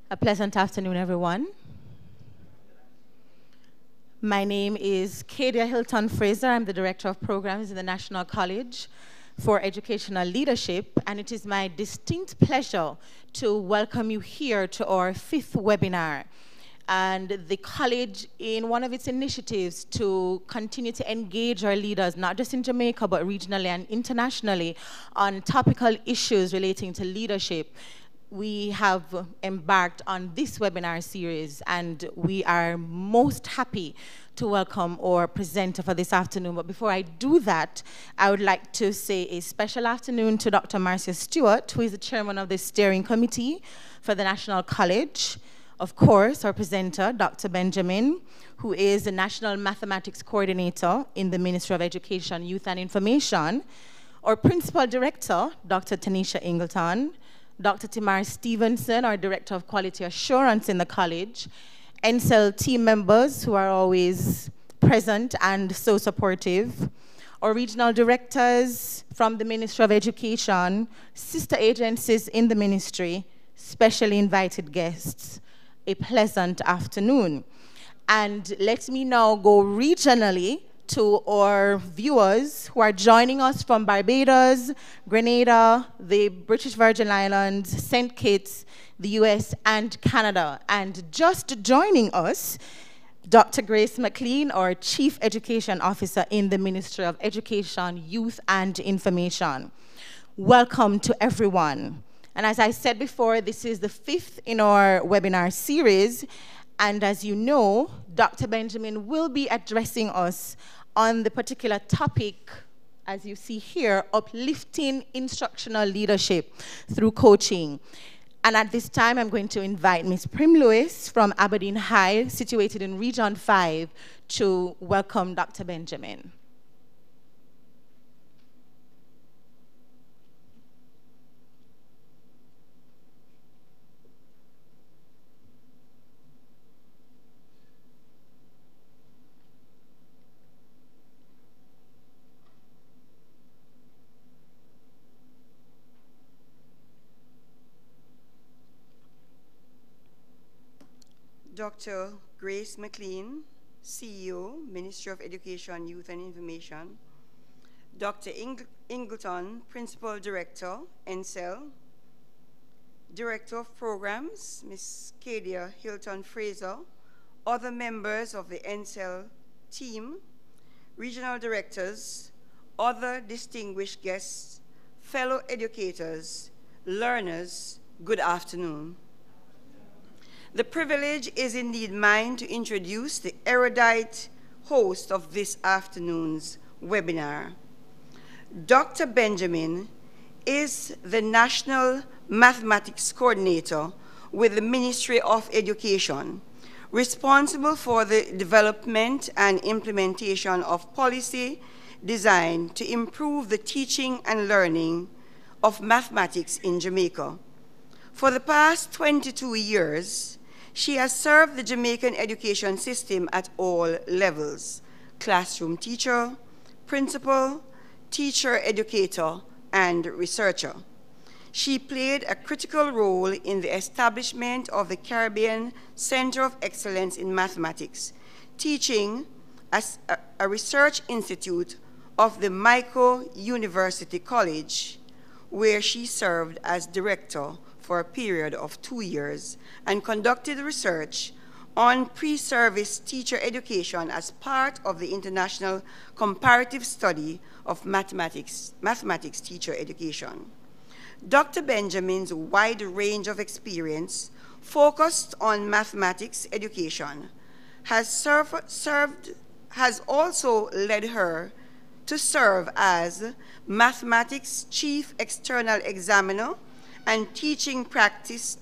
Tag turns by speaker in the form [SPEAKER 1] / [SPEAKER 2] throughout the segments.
[SPEAKER 1] A pleasant afternoon, everyone. My name is Kadia Hilton-Fraser. I'm the Director of Programs in the National College for Educational Leadership, and it is my distinct pleasure to welcome you here to our 5th webinar. And the college, in one of its initiatives to continue to engage our leaders, not just in Jamaica, but regionally and internationally, on topical issues relating to leadership, we have embarked on this webinar series, and we are most happy to welcome our presenter for this afternoon. But before I do that, I would like to say a special afternoon to Dr. Marcia Stewart, who is the chairman of the steering committee for the National College. Of course, our presenter, Dr. Benjamin, who is the National Mathematics Coordinator in the Ministry of Education, Youth and Information. Our Principal Director, Dr. Tanisha Ingleton. Dr. Timar Stevenson, our Director of Quality Assurance in the college. NCEL team members who are always present and so supportive. Our regional directors from the Ministry of Education, sister agencies in the ministry, specially invited guests. A pleasant afternoon. And let me now go regionally to our viewers who are joining us from Barbados, Grenada, the British Virgin Islands, St. Kitts, the US, and Canada. And just joining us, Dr. Grace McLean, our Chief Education Officer in the Ministry of Education, Youth, and Information. Welcome to everyone. And as I said before, this is the 5th in our webinar series. And as you know, Dr. Benjamin will be addressing us on the particular topic, as you see here, uplifting instructional leadership through coaching. And at this time, I'm going to invite Ms. Prim Lewis from Aberdeen High, situated in Region 5, to welcome Dr. Benjamin.
[SPEAKER 2] Dr. Grace McLean, CEO, Ministry of Education, Youth and Information. Dr. Ingleton, Principal Director, NCEL. Director of Programs, Ms. Kadia Hilton-Fraser. Other members of the NCEL team, regional directors, other distinguished guests, fellow educators, learners, good afternoon. The privilege is indeed mine to introduce the erudite host of this afternoon's webinar. Dr. Benjamin is the National Mathematics Coordinator with the Ministry of Education, responsible for the development and implementation of policy designed to improve the teaching and learning of mathematics in Jamaica. For the past 22 years, she has served the Jamaican education system at all levels: classroom teacher, principal, teacher, educator, and researcher. She played a critical role in the establishment of the Caribbean Center of Excellence in Mathematics, teaching as a research institute of the Micro University College, where she served as director for a period of 2 years and conducted research on pre-service teacher education as part of the International Comparative Study of Mathematics Teacher Education. Dr. Benjamin's wide range of experience focused on mathematics education has also led her to serve as Mathematics Chief External Examiner and Teaching Practice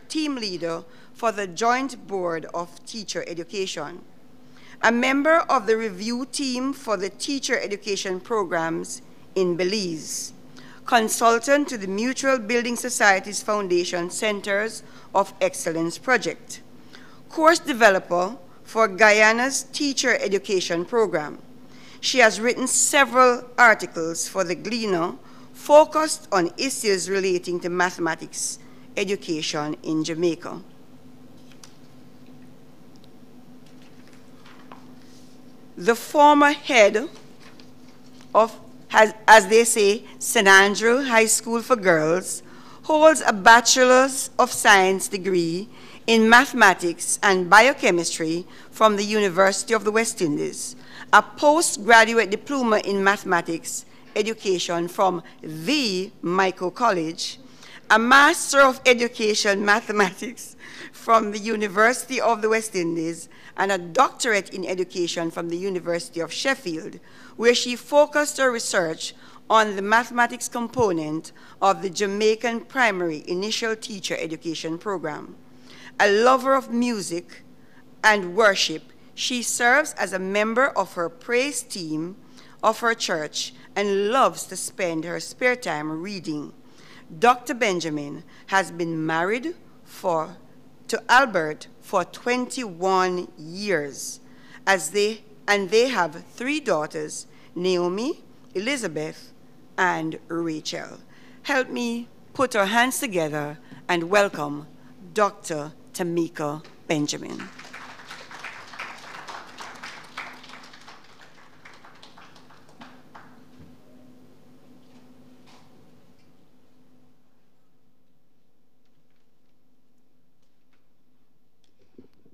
[SPEAKER 2] Team Leader for the Joint Board of Teacher Education, a member of the review team for the teacher education programs in Belize, consultant to the Mutual Building Societies Foundation Centers of Excellence Project, course developer for Guyana's teacher education program. She has written several articles for the Gleaner focused on issues relating to mathematics education in Jamaica. the former head of, as they say, St. Andrew High School for Girls, holds a Bachelor's of Science degree in Mathematics and Biochemistry from the University of the West Indies, a postgraduate diploma in Mathematics education from the Michael College, a Master of Education Mathematics from the University of the West Indies, and a doctorate in education from the University of Sheffield, where she focused her research on the mathematics component of the Jamaican Primary Initial Teacher Education Program. A lover of music and worship, she serves as a member of her praise team of her church and loves to spend her spare time reading. Dr. Benjamin has been married to Albert for 21 years, and they have 3 daughters, Naomi, Elizabeth, and Rachel. Help me put our hands together and welcome Dr. Tamika Benjamin.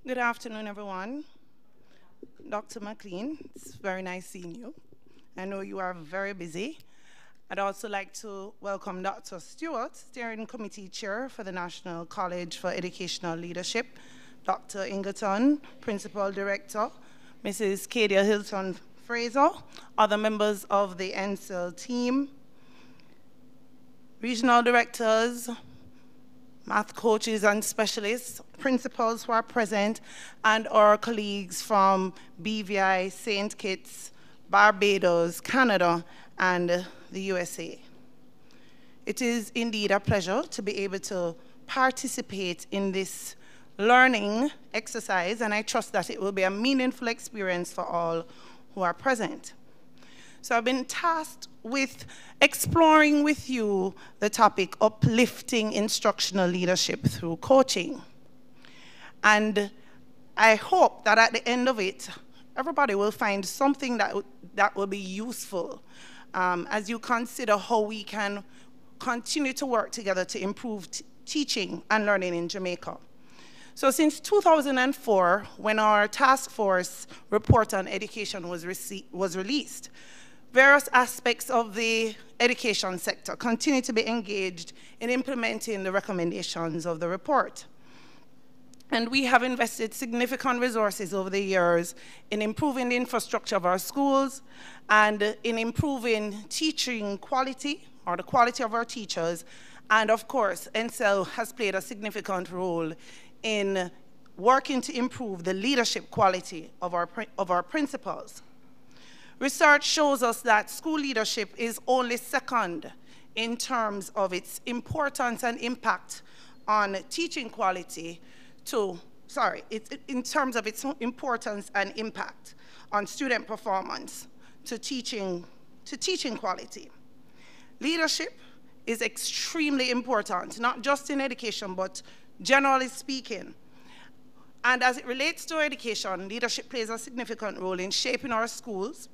[SPEAKER 3] Good afternoon, everyone. Dr. McLean, it's very nice seeing you. I know you are very busy. I'd also like to welcome Dr. Stewart, Steering Committee Chair for the National College for Educational Leadership, Dr. Ingleton, Principal Director, Mrs. Kadia Hilton-Fraser, other members of the NSL team, regional directors, math coaches and specialists, principals who are present, and our colleagues from BVI, St. Kitts, Barbados, Canada, and the USA. It is indeed a pleasure to be able to participate in this learning exercise, and I trust that it will be a meaningful experience for all who are present. So I've been tasked with exploring with you the topic uplifting instructional leadership through coaching. And I hope that at the end of it, everybody will find something that will be useful as you consider how we can continue to work together to improve teaching and learning in Jamaica. So since 2004, when our task force report on education was released, various aspects of the education sector continue to be engaged in implementing the recommendations of the report. And we have invested significant resources over the years in improving the infrastructure of our schools and in improving teaching quality, or the quality of our teachers. And of course, NSL has played a significant role in working to improve the leadership quality of our principals. Research shows us that school leadership is only second in terms of its importance and impact on teaching quality in terms of its importance and impact on student performance to teaching quality. Leadership is extremely important, not just in education, but generally speaking. And as it relates to education, leadership plays a significant role in shaping our schools,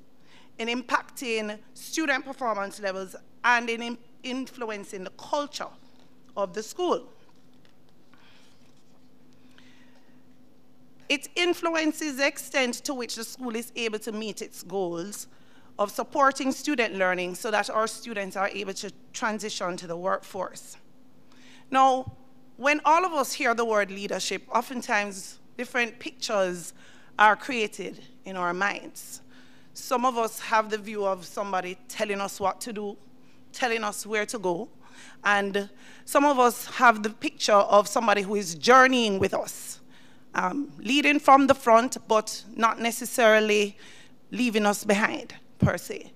[SPEAKER 3] in impacting student performance levels, and in influencing the culture of the school. It influences the extent to which the school is able to meet its goals of supporting student learning so that our students are able to transition to the workforce. Now, when all of us hear the word leadership, oftentimes different pictures are created in our minds. Some of us have the view of somebody telling us what to do, telling us where to go, and some of us have the picture of somebody who is journeying with us, leading from the front, but not necessarily leaving us behind, per se.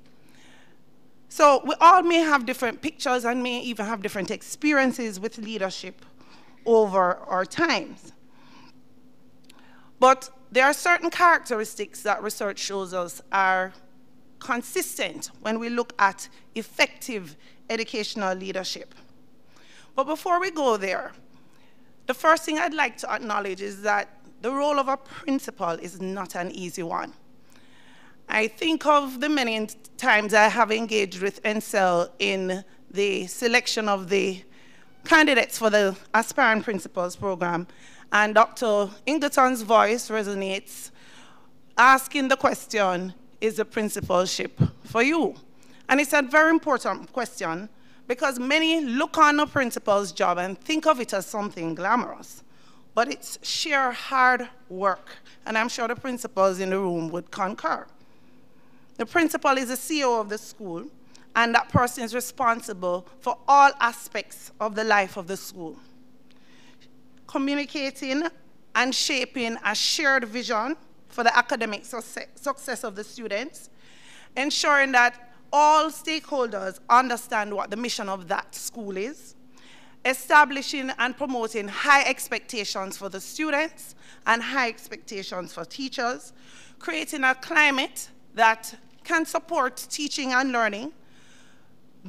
[SPEAKER 3] So we all may have different pictures and may even have different experiences with leadership over our times. But there are certain characteristics that research shows us are consistent when we look at effective educational leadership. But before we go there, the first thing I'd like to acknowledge is that the role of a principal is not an easy one. I think of the many times I have engaged with NCEL in the selection of the candidates for the Aspirant Principals program, and Dr. Ingleton's voice resonates, asking the question, is the principalship for you? And it's a very important question because many look on a principal's job and think of it as something glamorous, but it's sheer hard work, and I'm sure the principals in the room would concur. The principal is the CEO of the school, and that person is responsible for all aspects of the life of the school. Communicating and shaping a shared vision for the academic success of the students, ensuring that all stakeholders understand what the mission of that school is, establishing and promoting high expectations for the students and high expectations for teachers, creating a climate that can support teaching and learning,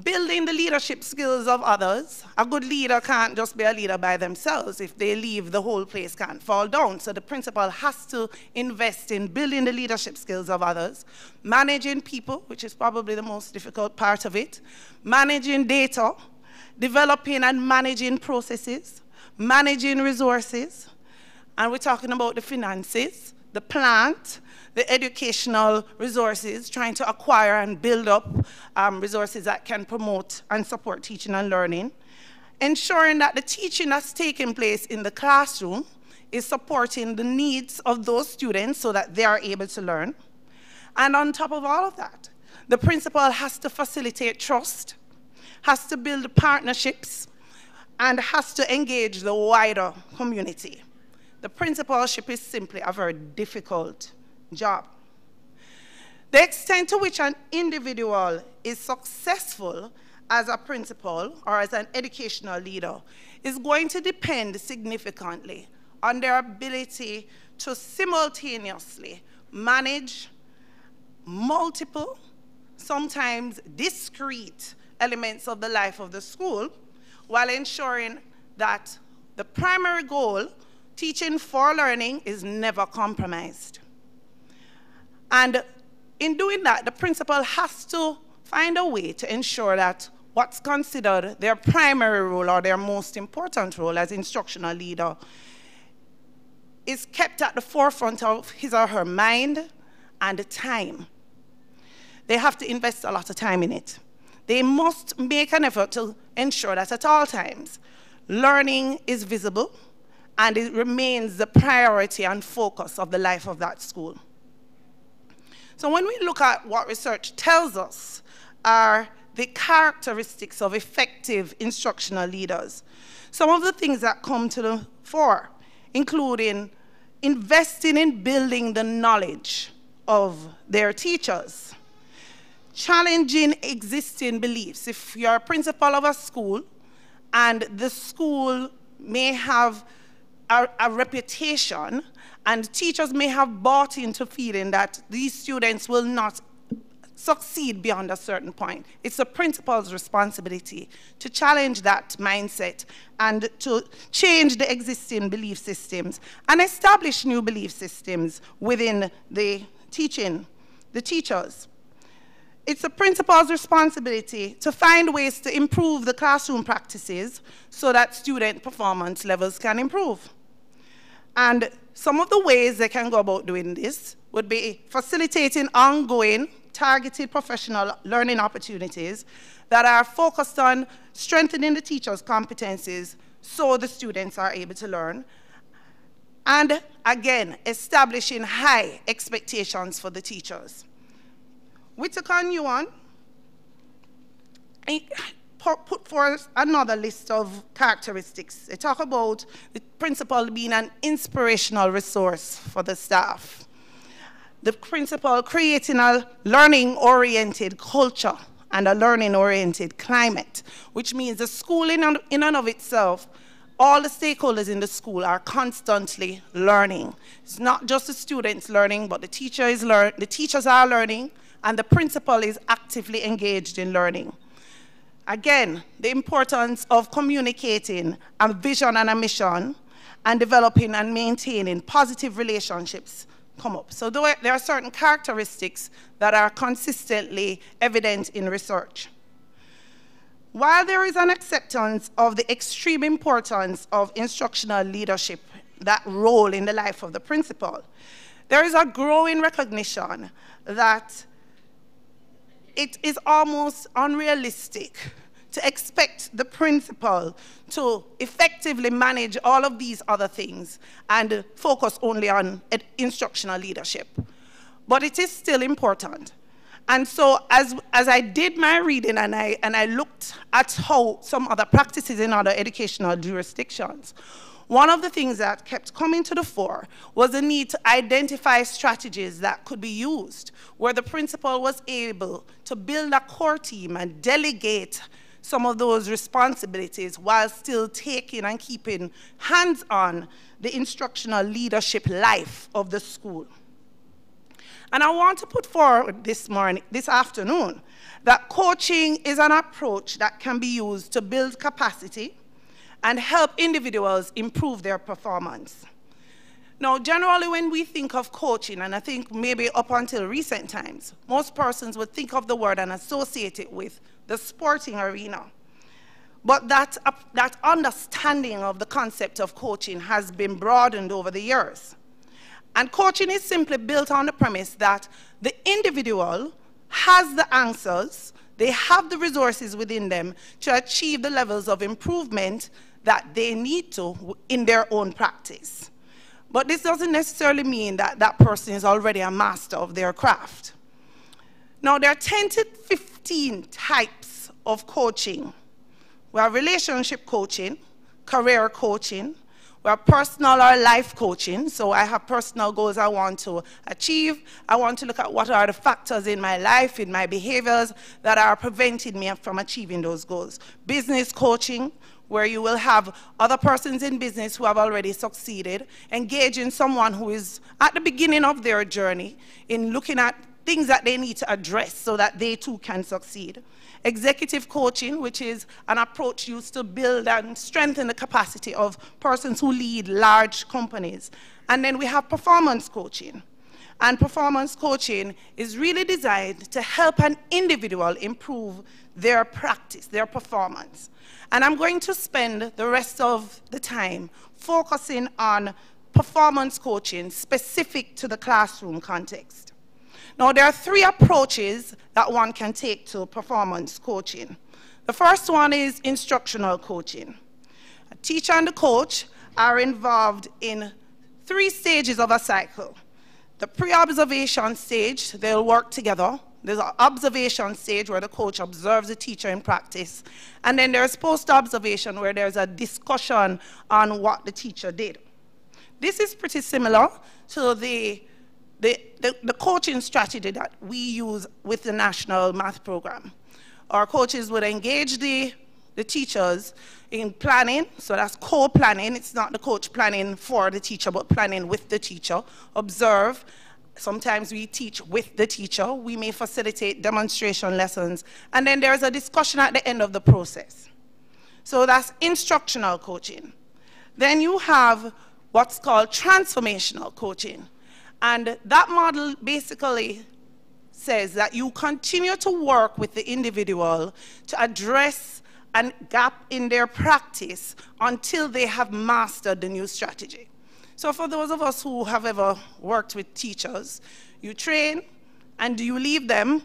[SPEAKER 3] building the leadership skills of others. A good leader can't just be a leader by themselves. If they leave, the whole place can't fall down. So the principal has to invest in building the leadership skills of others, managing people, which is probably the most difficult part of it, managing data, developing and managing processes, managing resources, and we're talking about the finances, the plant, the educational resources, trying to acquire and build up resources that can promote and support teaching and learning, ensuring that the teaching that's taking place in the classroom is supporting the needs of those students so that they are able to learn. And on top of all of that, the principal has to facilitate trust, has to build partnerships, and has to engage the wider community. The principalship is simply a very difficult job. The extent to which an individual is successful as a principal or as an educational leader is going to depend significantly on their ability to simultaneously manage multiple, sometimes discrete elements of the life of the school while ensuring that the primary goal, teaching for learning, is never compromised. And in doing that, the principal has to find a way to ensure that what's considered their primary role or their most important role as instructional leader is kept at the forefront of his or her mind and time. They have to invest a lot of time in it. They must make an effort to ensure that at all times, learning is visible and it remains the priority and focus of the life of that school. So when we look at what research tells us are the characteristics of effective instructional leaders, some of the things that come to the fore, including investing in building the knowledge of their teachers, challenging existing beliefs. If you're a principal of a school and the school may have a reputation and teachers may have bought into feeling that these students will not succeed beyond a certain point, it's the principal's responsibility to challenge that mindset and to change the existing belief systems and establish new belief systems within the teachers. It's the principal's responsibility to find ways to improve the classroom practices so that student performance levels can improve. And some of the ways they can go about doing this would be facilitating ongoing, targeted professional learning opportunities that are focused on strengthening the teachers' competencies so the students are able to learn. And again, establishing high expectations for the teachers. Whitaker and Yuan put forth another list of characteristics. They talk about the principal being an inspirational resource for the staff. The principal creating a learning-oriented culture and a learning-oriented climate, which means the school in and of itself, all the stakeholders in the school are constantly learning. It's not just the students learning, but the teachers are learning, and the principal is actively engaged in learning. Again, the importance of communicating a vision and a mission and developing and maintaining positive relationships come up. So there are certain characteristics that are consistently evident in research. While there is an acceptance of the extreme importance of instructional leadership, that role in the life of the principal, there is a growing recognition that it is almost unrealistic to expect the principal to effectively manage all of these other things and focus only on instructional leadership. But it is still important. And so as I did my reading and I looked at how some other practices in other educational jurisdictions, one of the things that kept coming to the fore was the need to identify strategies that could be used where the principal was able to build a core team and delegate some of those responsibilities while still taking and keeping hands on the instructional leadership life of the school. And I want to put forward this afternoon, that coaching is an approach that can be used to build capacity and help individuals improve their performance. Now, generally when we think of coaching, and I think maybe up until recent times, most persons would think of the word and associate it with the sporting arena. But that understanding of the concept of coaching has been broadened over the years. And coaching is simply built on the premise that the individual has the answers, they have the resources within them to achieve the levels of improvement that they need to in their own practice. But this doesn't necessarily mean that that person is already a master of their craft. Now, there are 10 to 15 types of coaching. We have relationship coaching, career coaching, we have personal or life coaching. So I have personal goals I want to achieve. I want to look at what are the factors in my life, in my behaviors that are preventing me from achieving those goals. Business coaching, where you will have other persons in business who have already succeeded, engaging someone who is at the beginning of their journey in looking at things that they need to address so that they too can succeed. Executive coaching, which is an approach used to build and strengthen the capacity of persons who lead large companies. And then we have performance coaching. And performance coaching is really designed to help an individual improve their practice, their performance. And I'm going to spend the rest of the time focusing on performance coaching specific to the classroom context. Now, there are three approaches that one can take to performance coaching. The first one is instructional coaching. A teacher and the coach are involved in 3 stages of a cycle. The pre-observation stage, they'll work together. There's an observation stage where the coach observes the teacher in practice. And then there's post-observation where there's a discussion on what the teacher did. This is pretty similar to the coaching strategy that we use with the national math program. Our coaches would engage the teachers in planning, so that's co-planning. It's not the coach planning for the teacher, but planning with the teacher. Observe. Sometimes we teach with the teacher. We may facilitate demonstration lessons. And then there's a discussion at the end of the process. So that's instructional coaching. Then you have what's called transformational coaching. And that model basically says that you continue to work with the individual to address a gap in their practice until they have mastered the new strategy. So for those of us who have ever worked with teachers, you train and you leave them,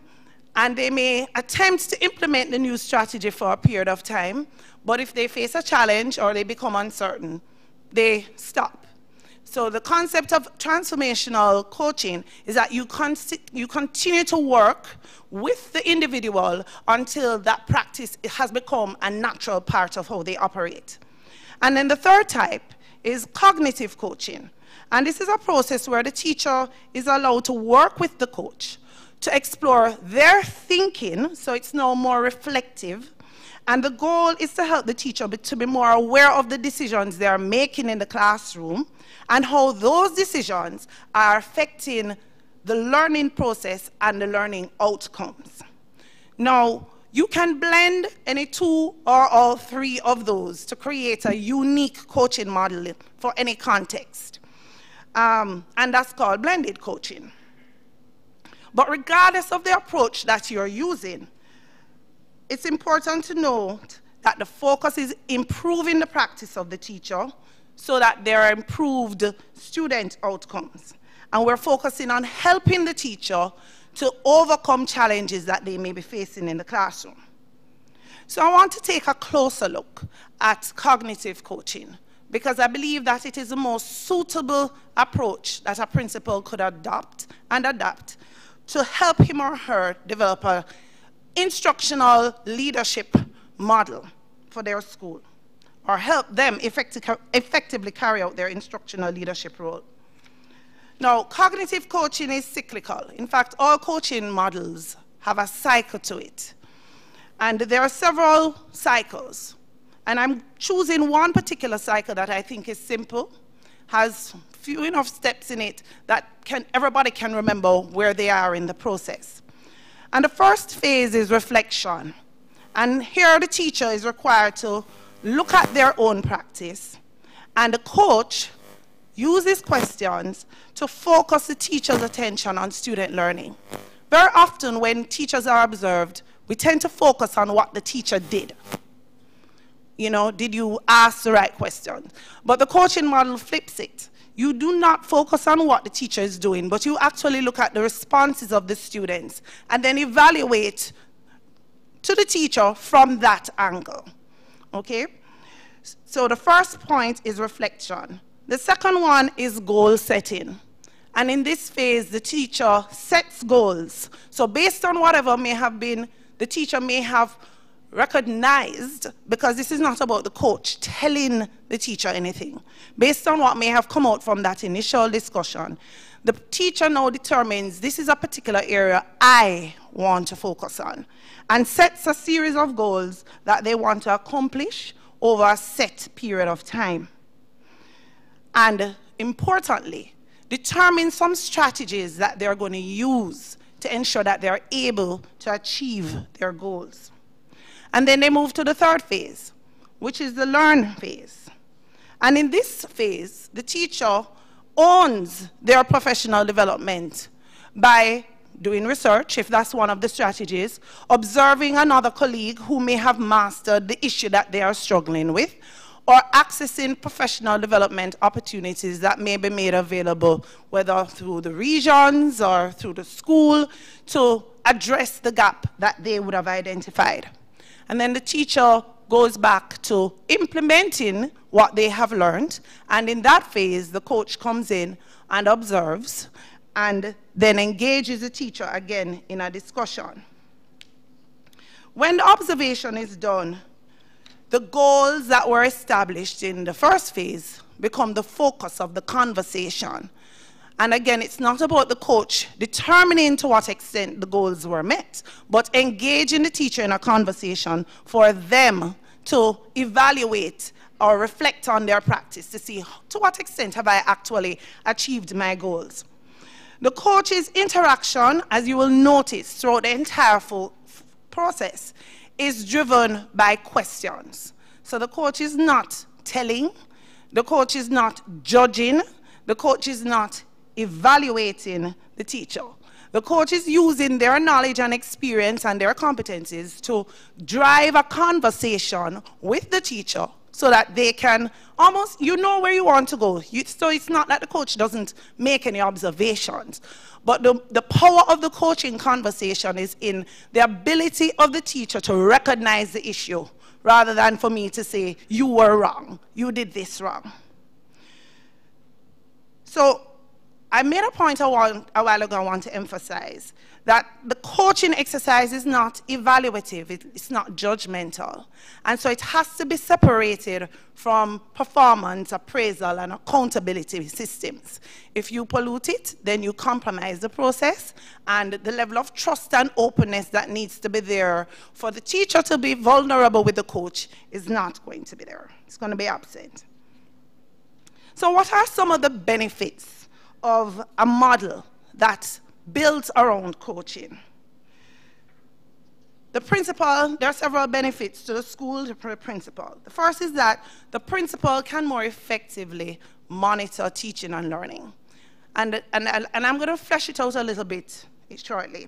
[SPEAKER 3] and they may attempt to implement the new strategy for a period of time, but if they face a challenge or they become uncertain, they stop. So the concept of transformational coaching is that you continue to work with the individual until that practice has become a natural part of how they operate. And then the third type is cognitive coaching. And this is a process where the teacher is allowed to work with the coach to explore their thinking, so it's now more reflective. And the goal is to help the teacher to be more aware of the decisions they are making in the classroom and how those decisions are affecting the learning process and the learning outcomes. Now, you can blend any 2 or all 3 of those to create a unique coaching model for any context. and that's called blended coaching. But regardless of the approach that you're using, it's important to note that the focus is improving the practice of the teacher so that there are improved student outcomes. And we're focusing on helping the teacher to overcome challenges that they may be facing in the classroom. So I want to take a closer look at cognitive coaching, because I believe that it is the most suitable approach that a principal could adopt and adapt to help him or her develop an instructional leadership model for their school, or help them effectively carry out their instructional leadership role. Now, cognitive coaching is cyclical. In fact, all coaching models have a cycle to it. And there are several cycles. And I'm choosing one particular cycle that I think is simple, has few enough steps in it that everybody can remember where they are in the process. And the first phase is reflection. And here the teacher is required to look at their own practice, and the coach uses questions to focus the teacher's attention on student learning. Very often when teachers are observed, we tend to focus on what the teacher did. You know, did you ask the right questions? But the coaching model flips it. You do not focus on what the teacher is doing, but you actually look at the responses of the students and then evaluate to the teacher from that angle. Okay? So the first point is reflection. The second one is goal setting. And in this phase, the teacher sets goals. So based on whatever may have been, the teacher may have recognized, because this is not about the coach telling the teacher anything. Based on what may have come out from that initial discussion, the teacher now determines this is a particular area I want to focus on, and sets a series of goals that they want to accomplish over a set period of time. And importantly, determine some strategies that they're going to use to ensure that they're able to achieve their goals. And then they move to the third phase, which is the learn phase. And in this phase, the teacher owns their professional development by doing research, if that's one of the strategies, observing another colleague who may have mastered the issue that they are struggling with, or accessing professional development opportunities that may be made available, whether through the regions or through the school, to address the gap that they would have identified. And then the teacher goes back to implementing what they have learned, and in that phase, the coach comes in and observes, and then engages the teacher again in a discussion. When the observation is done, the goals that were established in the first phase become the focus of the conversation. And again, it's not about the coach determining to what extent the goals were met, but engaging the teacher in a conversation for them to evaluate or reflect on their practice to see to what extent have I actually achieved my goals. The coach's interaction, as you will notice throughout the entire process, is driven by questions. So the coach is not telling, the coach is not judging, the coach is not evaluating the teacher. The coach is using their knowledge and experience and their competencies to drive a conversation with the teacher so that they can almost, you know where you want to go. So it's not that the coach doesn't make any observations, but the power of the coaching conversation is in the ability of the teacher to recognize the issue, rather than for me to say, you were wrong, you did this wrong. So I made a point a while ago I want to emphasize that the coaching exercise is not evaluative, it's not judgmental. And so it has to be separated from performance, appraisal, and accountability systems. If you pollute it, then you compromise the process, and the level of trust and openness that needs to be there for the teacher to be vulnerable with the coach is not going to be there. It's going to be absent. So what are some of the benefits of a model that builds around coaching? The principal, there are several benefits to the school, to the principal. The first is that the principal can more effectively monitor teaching and learning. And I'm going to flesh it out a little bit shortly.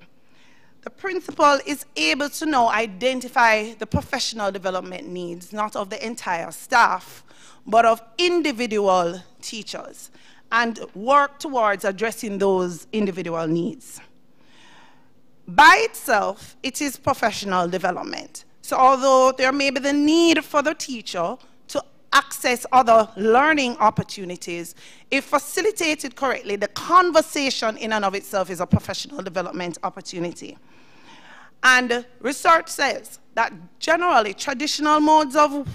[SPEAKER 3] The principal is able to now identify the professional development needs, not of the entire staff, but of individual teachers, and work towards addressing those individual needs. By itself, it is professional development. So although there may be the need for the teacher to access other learning opportunities, if facilitated correctly, the conversation in and of itself is a professional development opportunity. And research says that generally traditional modes of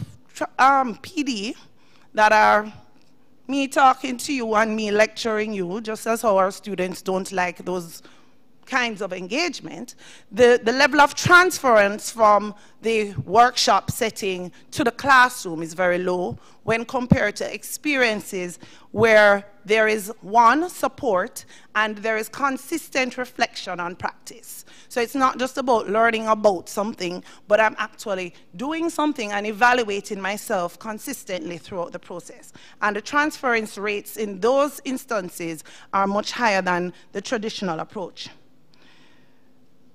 [SPEAKER 3] PD that are me talking to you and me lecturing you, just as how our students don't like those kinds of engagement, the level of transference from the workshop setting to the classroom is very low when compared to experiences where there is one, support, and there is consistent reflection on practice. So it's not just about learning about something, but I'm actually doing something and evaluating myself consistently throughout the process. And the transference rates in those instances are much higher than the traditional approach.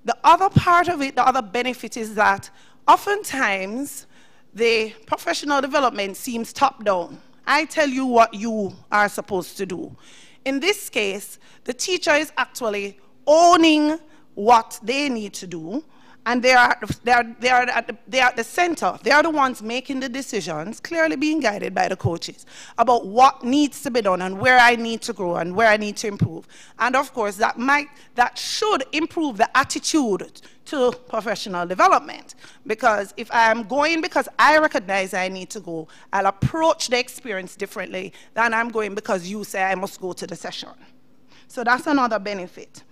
[SPEAKER 3] The other part of it, the other benefit is that oftentimes the professional development seems top-down. I tell you what you are supposed to do. In this case, the teacher is actually owning what they need to do, and they are at the center. They are the ones making the decisions, clearly being guided by the coaches, about what needs to be done and where I need to grow and where I need to improve. And of course, that should improve the attitude to professional development. Because if I am going because I recognize I need to go, I'll approach the experience differently than I'm going because you say I must go to the session. So that's another benefit.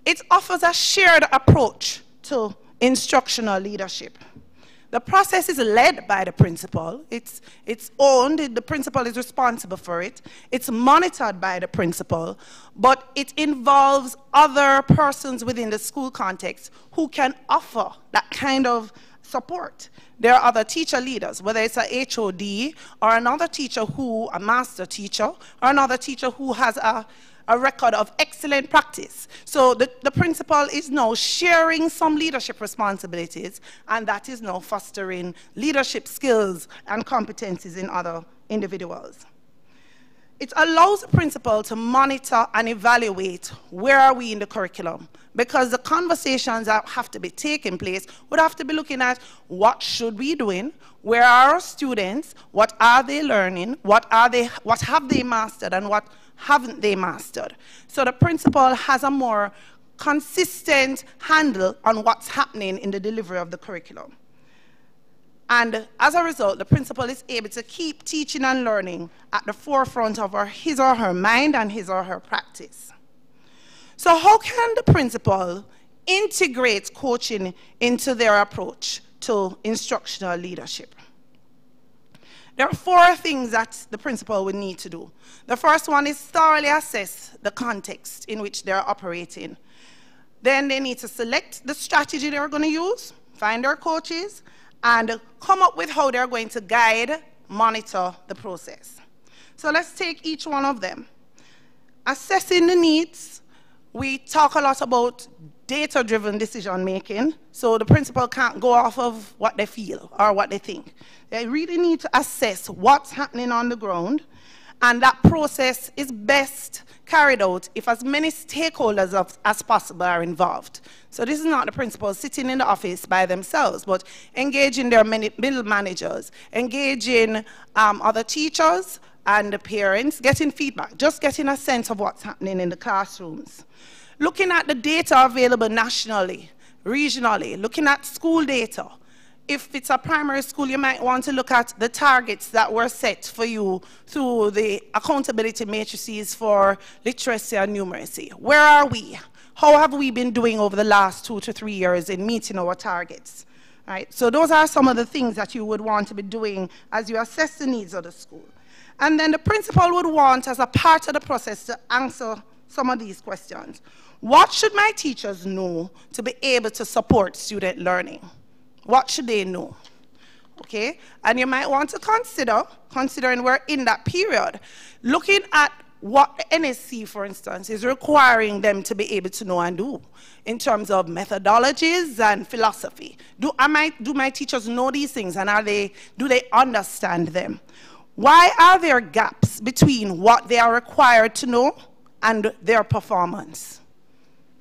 [SPEAKER 3] It offers a shared approach to instructional leadership. The process is led by the principal. It's owned. The principal is responsible for it. It's monitored by the principal, but it involves other persons within the school context who can offer that kind of support. There are other teacher leaders, whether it's a HOD or another teacher a master teacher, or another teacher who has a record of excellent practice. So the principal is now sharing some leadership responsibilities, and that is now fostering leadership skills and competencies in other individuals. It allows the principal to monitor and evaluate where are we in the curriculum, because the conversations that have to be taking place would have to be looking at what should we be doing, where are our students, what are they learning, what have they mastered, and what haven't they mastered. So the principal has a more consistent handle on what's happening in the delivery of the curriculum. And as a result, the principal is able to keep teaching and learning at the forefront of his or her mind and his or her practice. So how can the principal integrate coaching into their approach to instructional leadership? There are 4 things that the principal would need to do. The first one is thoroughly assess the context in which they're operating. Then they need to select the strategy they're going to use, find their coaches, and come up with how they're going to guide, monitor the process. So let's take each one of them. Assessing the needs. We talk a lot about data-driven decision-making, so the principal can't go off of what they feel or what they think. They really need to assess what's happening on the ground, and that process is best carried out if as many stakeholders as possible are involved. So this is not the principal sitting in the office by themselves, but engaging their middle managers, engaging other teachers and the parents, getting feedback, just getting a sense of what's happening in the classrooms. Looking at the data available nationally, regionally, looking at school data. If it's a primary school, you might want to look at the targets that were set for you through the accountability matrices for literacy and numeracy. Where are we? How have we been doing over the last 2 to 3 years in meeting our targets? Right? So those are some of the things that you would want to be doing as you assess the needs of the school. And then the principal would want, as a part of the process, to answer some of these questions. What should my teachers know to be able to support student learning? What should they know? Okay, and you might want to consider, considering we're in that period, looking at what NSC, for instance, is requiring them to be able to know and do in terms of methodologies and philosophy. Do my teachers know these things, and do they understand them? Why are there gaps between what they are required to know and their performance?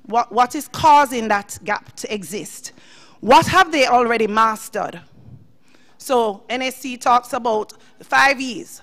[SPEAKER 3] What is causing that gap to exist? What have they already mastered? So NSC talks about the 5 E's.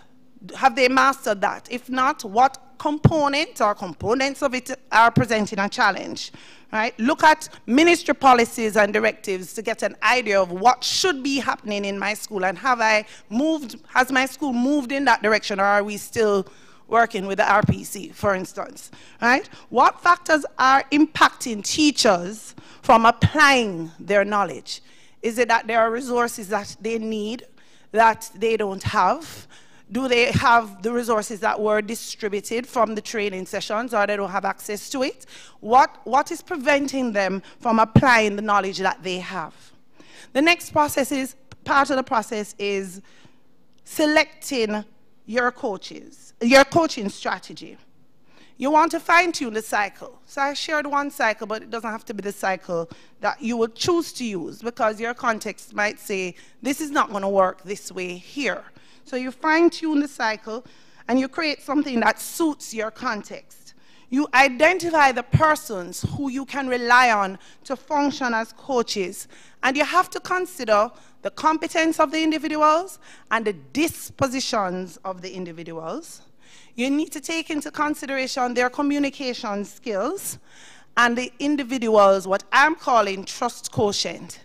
[SPEAKER 3] Have they mastered that? If not, what component or components of it are presenting a challenge? Right? Look at ministry policies and directives to get an idea of what should be happening in my school, and has my school moved in that direction, or are we still working with the RPC, for instance? Right? What factors are impacting teachers from applying their knowledge? Is it that there are resources that they need that they don't have? Do they have the resources that were distributed from the training sessions, or they don't have access to it? What is preventing them from applying the knowledge that they have? The next part of the process is selecting your coaches, your coaching strategy. You want to fine-tune the cycle. So I shared one cycle, but it doesn't have to be the cycle that you would choose to use, because your context might say, this is not going to work this way here. So you fine-tune the cycle, and you create something that suits your context. You identify the persons who you can rely on to function as coaches, and you have to consider the competence of the individuals and the dispositions of the individuals. You need to take into consideration their communication skills and the individual's, what I'm calling, trust quotient.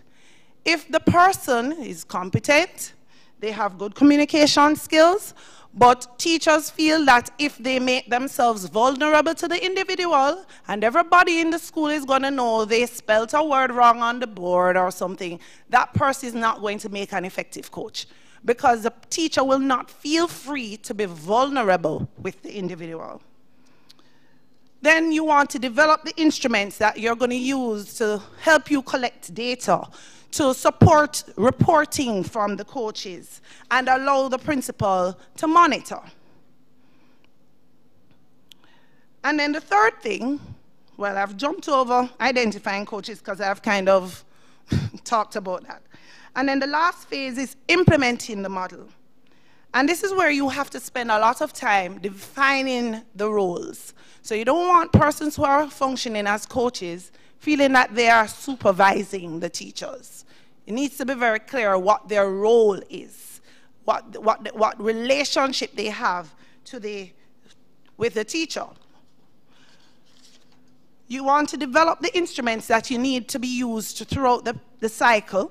[SPEAKER 3] If the person is competent, they have good communication skills, but teachers feel that if they make themselves vulnerable to the individual, and everybody in the school is going to know they spelled a word wrong on the board or something, that person is not going to make an effective coach, because the teacher will not feel free to be vulnerable with the individual. Then you want to develop the instruments that you're going to use to help you collect data, to support reporting from the coaches, and allow the principal to monitor. And then the third thing, well, I've jumped over identifying coaches because I've kind of talked about that. And then the last phase is implementing the model. And this is where you have to spend a lot of time defining the roles. So you don't want persons who are functioning as coaches feeling that they are supervising the teachers. It needs to be very clear what their role is, what relationship they have with the teacher. You want to develop the instruments that you need to be used throughout the cycle,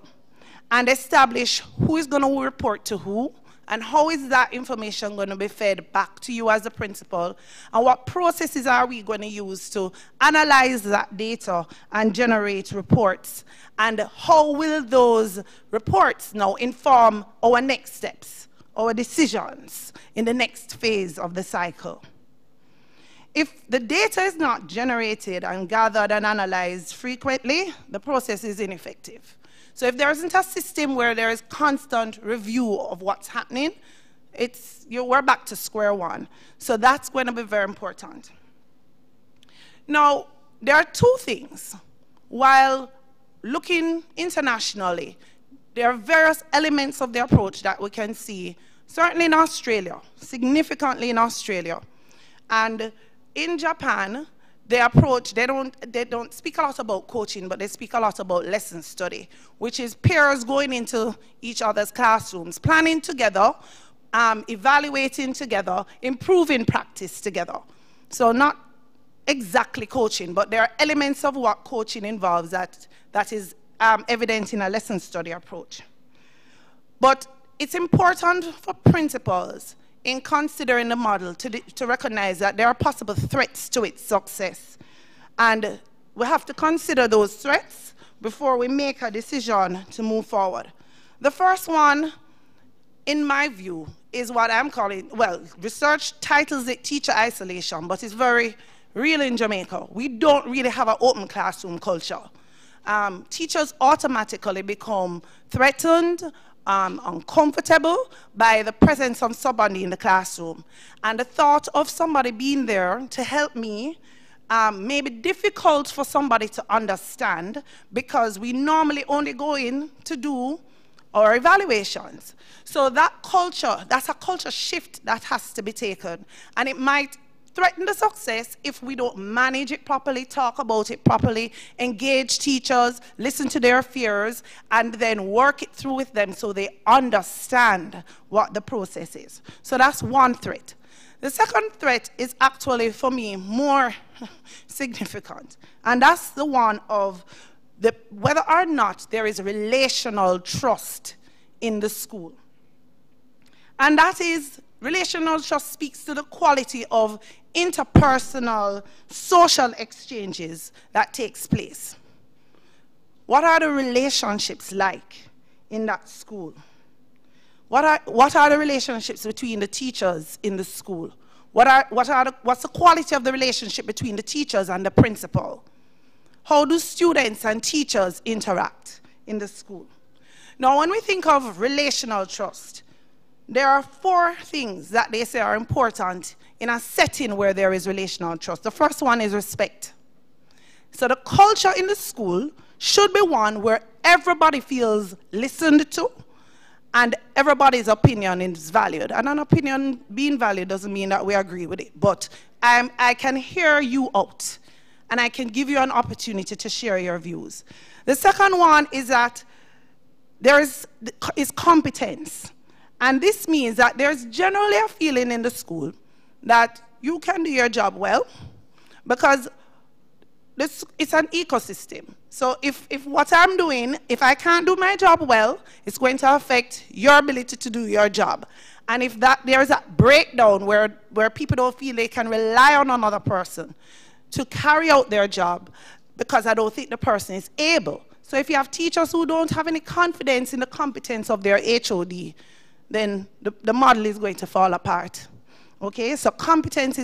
[SPEAKER 3] and establish who is going to report to who, and how is that information going to be fed back to you as a principal, and what processes are we going to use to analyze that data and generate reports, and how will those reports now inform our next steps, our decisions in the next phase of the cycle. If the data is not generated and gathered and analyzed frequently, the process is ineffective. So if there isn't a system where there is constant review of what's happening, we're back to square one. So that's going to be very important. Now, there are two things. While looking internationally, there are various elements of the approach that we can see, certainly in Australia, significantly in Australia. And in Japan, the approach, they don't speak a lot about coaching, but they speak a lot about lesson study, which is peers going into each other's classrooms, planning together, evaluating together, improving practice together. So not exactly coaching, but there are elements of what coaching involves that is evident in a lesson study approach. But it's important for principals in considering the model to recognize that there are possible threats to its success. And we have to consider those threats before we make a decision to move forward. The first one, in my view, is what I'm calling, well, research titles it teacher isolation, but it's very real in Jamaica. We don't really have an open classroom culture. Teachers automatically become threatened uncomfortable by the presence of somebody in the classroom. And the thought of somebody being there to help me may be difficult for somebody to understand, because we normally only go in to do our evaluations. So that culture, that's a culture shift that has to be taken. And it might threaten the success if we don't manage it properly, talk about it properly, engage teachers, listen to their fears, and then work it through with them so they understand what the process is. So that's one threat. The second threat is actually, for me, more significant. And that's the one of whether or not there is relational trust in the school. And that is, relational trust speaks to the quality of interpersonal social exchanges that takes place. What are the relationships like in that school? What are the relationships between the teachers in the school? What's the quality of the relationship between the teachers and the principal? How do students and teachers interact in the school? Now, when we think of relational trust, there are 4 things that they say are important in a setting where there is relational trust. The first one is respect. So the culture in the school should be one where everybody feels listened to and everybody's opinion is valued. And an opinion being valued doesn't mean that we agree with it, but I can hear you out and I can give you an opportunity to share your views. The second one is that there is competence. And this means that there's generally a feeling in the school that you can do your job well, because it's an ecosystem. So if what I'm doing, if I can't do my job well, it's going to affect your ability to do your job. And if there's a breakdown where people don't feel they can rely on another person to carry out their job, because I don't think the person is able. So if you have teachers who don't have any confidence in the competence of their HOD, then the model is going to fall apart. Okay, so competence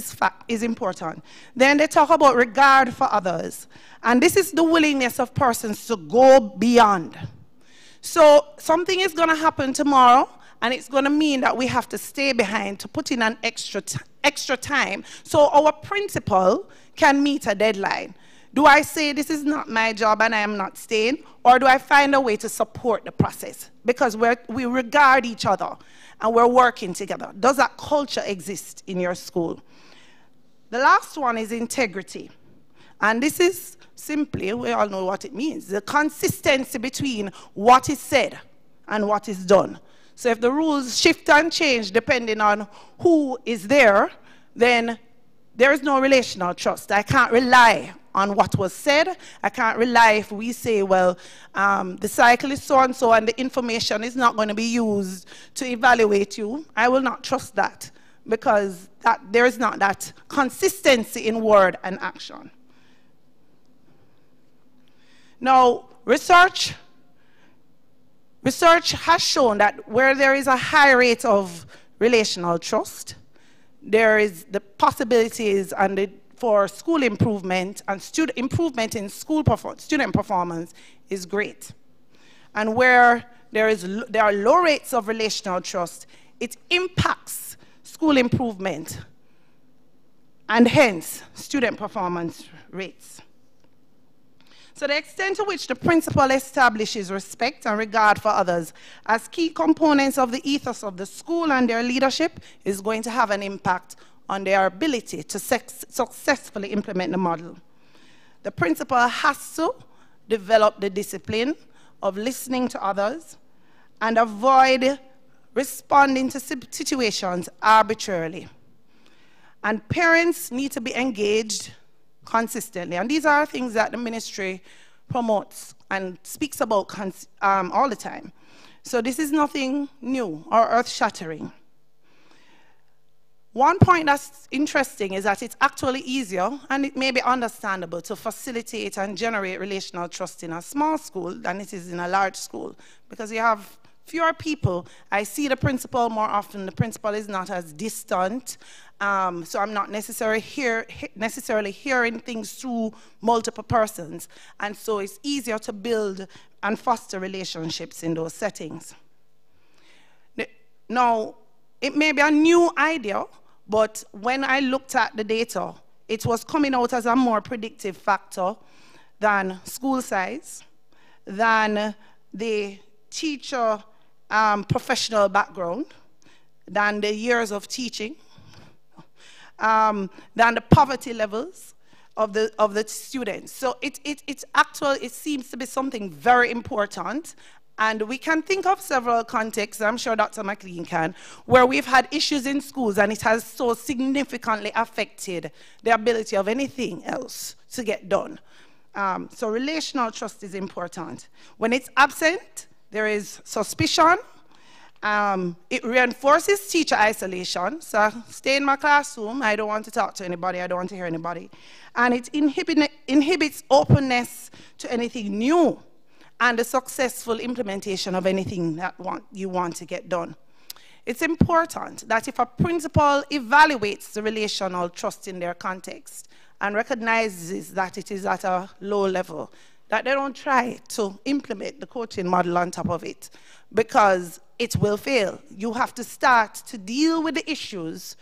[SPEAKER 3] is important. Then they talk about regard for others. And this is the willingness of persons to go beyond. So something is going to happen tomorrow, and it's going to mean that we have to stay behind to put in an extra time so our principal can meet a deadline. Do I say this is not my job and I am not staying, or do I find a way to support the process? Because we regard each other and we're working together. Does that culture exist in your school? The last one is integrity. And this is simply, we all know what it means, the consistency between what is said and what is done. So if the rules shift and change depending on who is there, then there is no relational trust. I can't rely on what was said. I can't rely if we say, well, the cycle is so-and-so and the information is not going to be used to evaluate you. I will not trust that, because there is not that consistency in word and action. Now, research has shown that where there is a high rate of relational trust, there is the possibilities for school improvement and improvement in student performance is great. And where there are low rates of relational trust, it impacts school improvement and hence student performance rates. So the extent to which the principal establishes respect and regard for others as key components of the ethos of the school and their leadership is going to have an impact on their ability to successfully implement the model. The principal has to develop the discipline of listening to others and avoid responding to situations arbitrarily. And parents need to be engaged consistently. And these are things that the ministry promotes and speaks about all the time. So this is nothing new or earth-shattering. One point that's interesting is that it's actually easier, and it may be understandable, to facilitate and generate relational trust in a small school than it is in a large school, because you have fewer people. I see the principal more often. The principal is not as distant, so I'm not necessarily hearing things through multiple persons, and so it's easier to build and foster relationships in those settings. Now, it may be a new idea, but when I looked at the data, it was coming out as a more predictive factor than school size, than the teacher professional background, than the years of teaching, than the poverty levels of the students. So it seems to be something very important. And we can think of several contexts, I'm sure Dr. McLean can, where we've had issues in schools and it has so significantly affected the ability of anything else to get done. So relational trust is important. When it's absent, there is suspicion. It reinforces teacher isolation. So stay in my classroom, I don't want to talk to anybody, I don't want to hear anybody. And it inhibits openness to anything new and the successful implementation of anything that you want to get done. It's important that if a principal evaluates the relational trust in their context and recognizes that it is at a low level, that they don't try to implement the coaching model on top of it, because it will fail. You have to start to deal with the issues,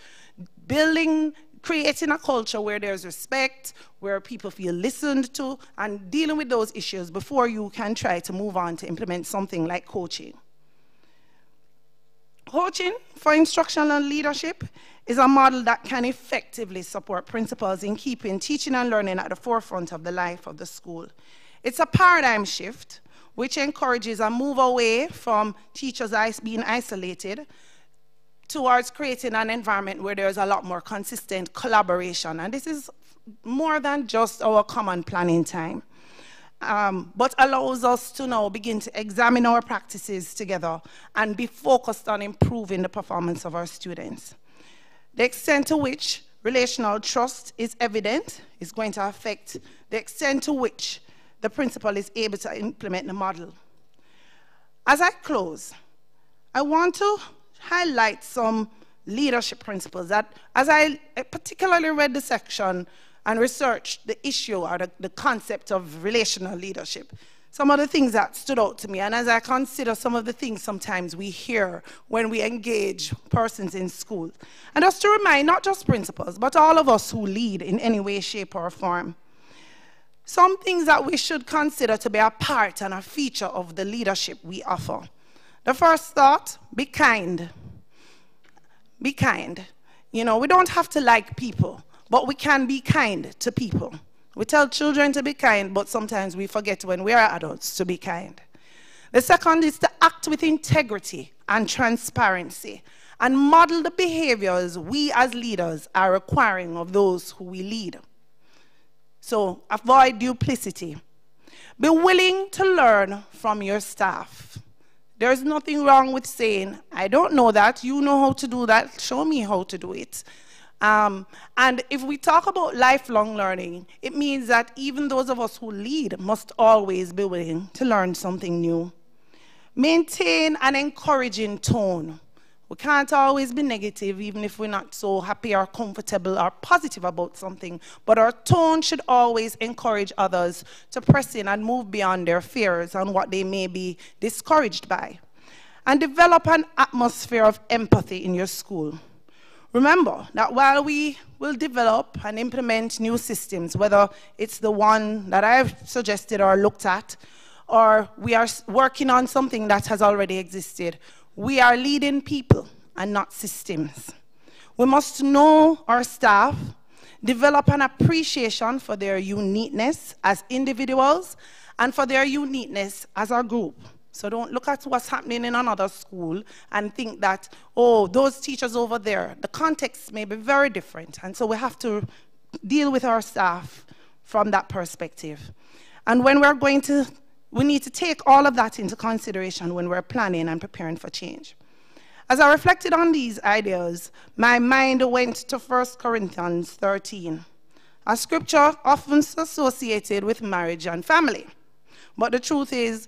[SPEAKER 3] creating a culture where there's respect, where people feel listened to, and dealing with those issues before you can try to move on to implement something like coaching. Coaching for instructional leadership is a model that can effectively support principals in keeping teaching and learning at the forefront of the life of the school. It's a paradigm shift which encourages a move away from teachers being isolated towards creating an environment where there's a lot more consistent collaboration. And this is more than just our common planning time, but allows us to now begin to examine our practices together and be focused on improving the performance of our students. The extent to which relational trust is evident is going to affect the extent to which the principal is able to implement the model. As I close, I want to highlight some leadership principles that, as I particularly read the section and researched the issue or the concept of relational leadership, some of the things that stood out to me, and as I consider some of the things sometimes we hear when we engage persons in school. And just to remind, not just principals, but all of us who lead in any way, shape, or form, some things that we should consider to be a part and a feature of the leadership we offer. The first thought, be kind. Be kind. You know, we don't have to like people, but we can be kind to people. We tell children to be kind, but sometimes we forget when we are adults to be kind. The second is to act with integrity and transparency and model the behaviors we as leaders are requiring of those who we lead. So avoid duplicity. Be willing to learn from your staff. There's nothing wrong with saying, I don't know that, you know how to do that, show me how to do it. And if we talk about lifelong learning, it means that even those of us who lead must always be willing to learn something new. Maintain an encouraging tone. We can't always be negative, even if we're not so happy or comfortable or positive about something, but our tone should always encourage others to press in and move beyond their fears and what they may be discouraged by. And develop an atmosphere of empathy in your school. Remember that while we will develop and implement new systems, whether it's the one that I've suggested or looked at, or we are working on something that has already existed, we are leading people and not systems. We must know our staff, develop an appreciation for their uniqueness as individuals and for their uniqueness as a group. So don't look at what's happening in another school and think that, oh, those teachers over there, the context may be very different. And so we have to deal with our staff from that perspective. And when we need to take all of that into consideration when we're planning and preparing for change. As I reflected on these ideas, my mind went to 1 Corinthians 13, a scripture often associated with marriage and family. But the truth is,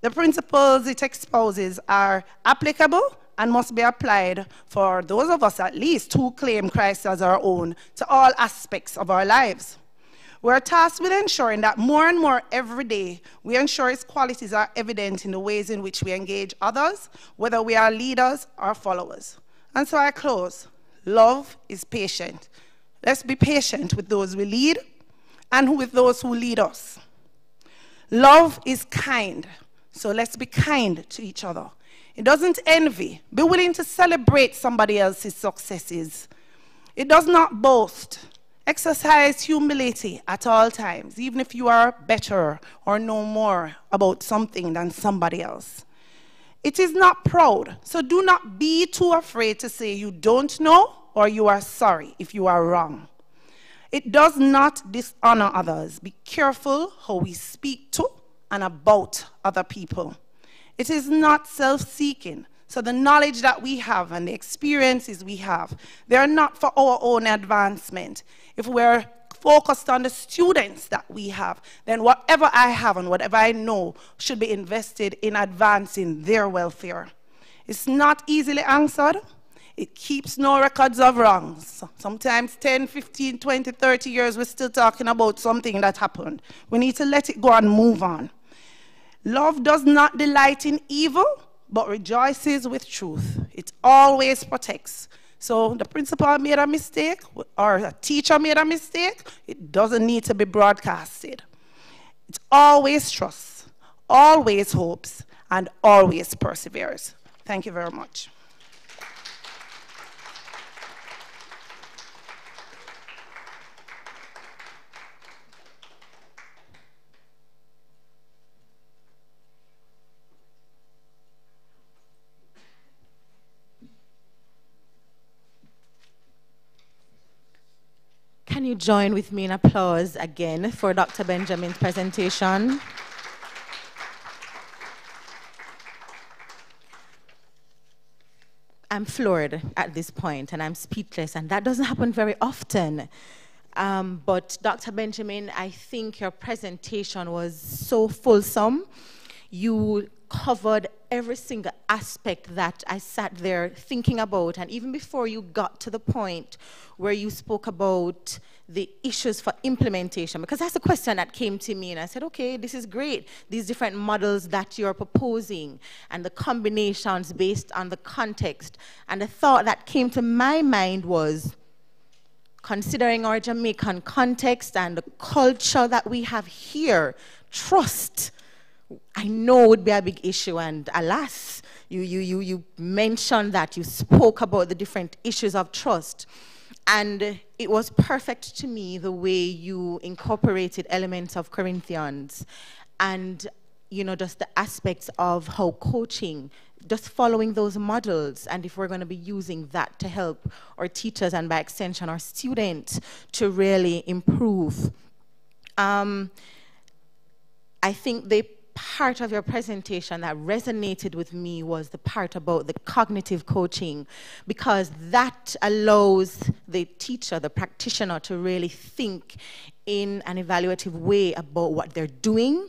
[SPEAKER 3] the principles it exposes are applicable and must be applied for those of us at least who claim Christ as our own to all aspects of our lives. We're tasked with ensuring that more and more every day, we ensure its qualities are evident in the ways in which we engage others, whether we are leaders or followers. And so I close. Love is patient. Let's be patient with those we lead and with those who lead us. Love is kind, so let's be kind to each other. It doesn't envy. Be willing to celebrate somebody else's successes. It does not boast. Exercise humility at all times, even if you are better or know more about something than somebody else. It is not proud, so do not be too afraid to say you don't know or you are sorry if you are wrong. It does not dishonor others. Be careful how we speak to and about other people. It is not self-seeking. So the knowledge that we have and the experiences we have, they are not for our own advancement. If we're focused on the students that we have, then whatever I have and whatever I know should be invested in advancing their welfare. It's not easily answered. It keeps no records of wrongs. Sometimes 10, 15, 20, 30 years, we're still talking about something that happened. We need to let it go and move on. Love does not delight in evil, but rejoices with truth. It always protects. So the principal made a mistake, or a teacher made a mistake, it doesn't need to be broadcasted. It always trusts, always hopes, and always perseveres. Thank you very much.
[SPEAKER 1] Can you join with me in applause again for Dr. Benjamin's presentation? I'm floored at this point, and I'm speechless, and that doesn't happen very often. But Dr. Benjamin, I think your presentation was so fulsome. You covered every single aspect that I sat there thinking about, and even before you got to the point where you spoke about the issues for implementation, because that's the question that came to me, and I said, okay, this is great, these different models that you're proposing and the combinations based on the context. And the thought that came to my mind was, considering our Jamaican context and the culture that we have here, trust, I know would be a big issue, and alas, you mentioned that, you spoke about the different issues of trust. And it was perfect to me the way you incorporated elements of Corinthians and, you know, just the aspects of how coaching, just following those models, and if we're going to be using that to help our teachers and by extension our students to really improve. I think the part of your presentation that resonated with me was the part about the cognitive coaching, because that allows the teacher, the practitioner, to really think in an evaluative way about what they're doing,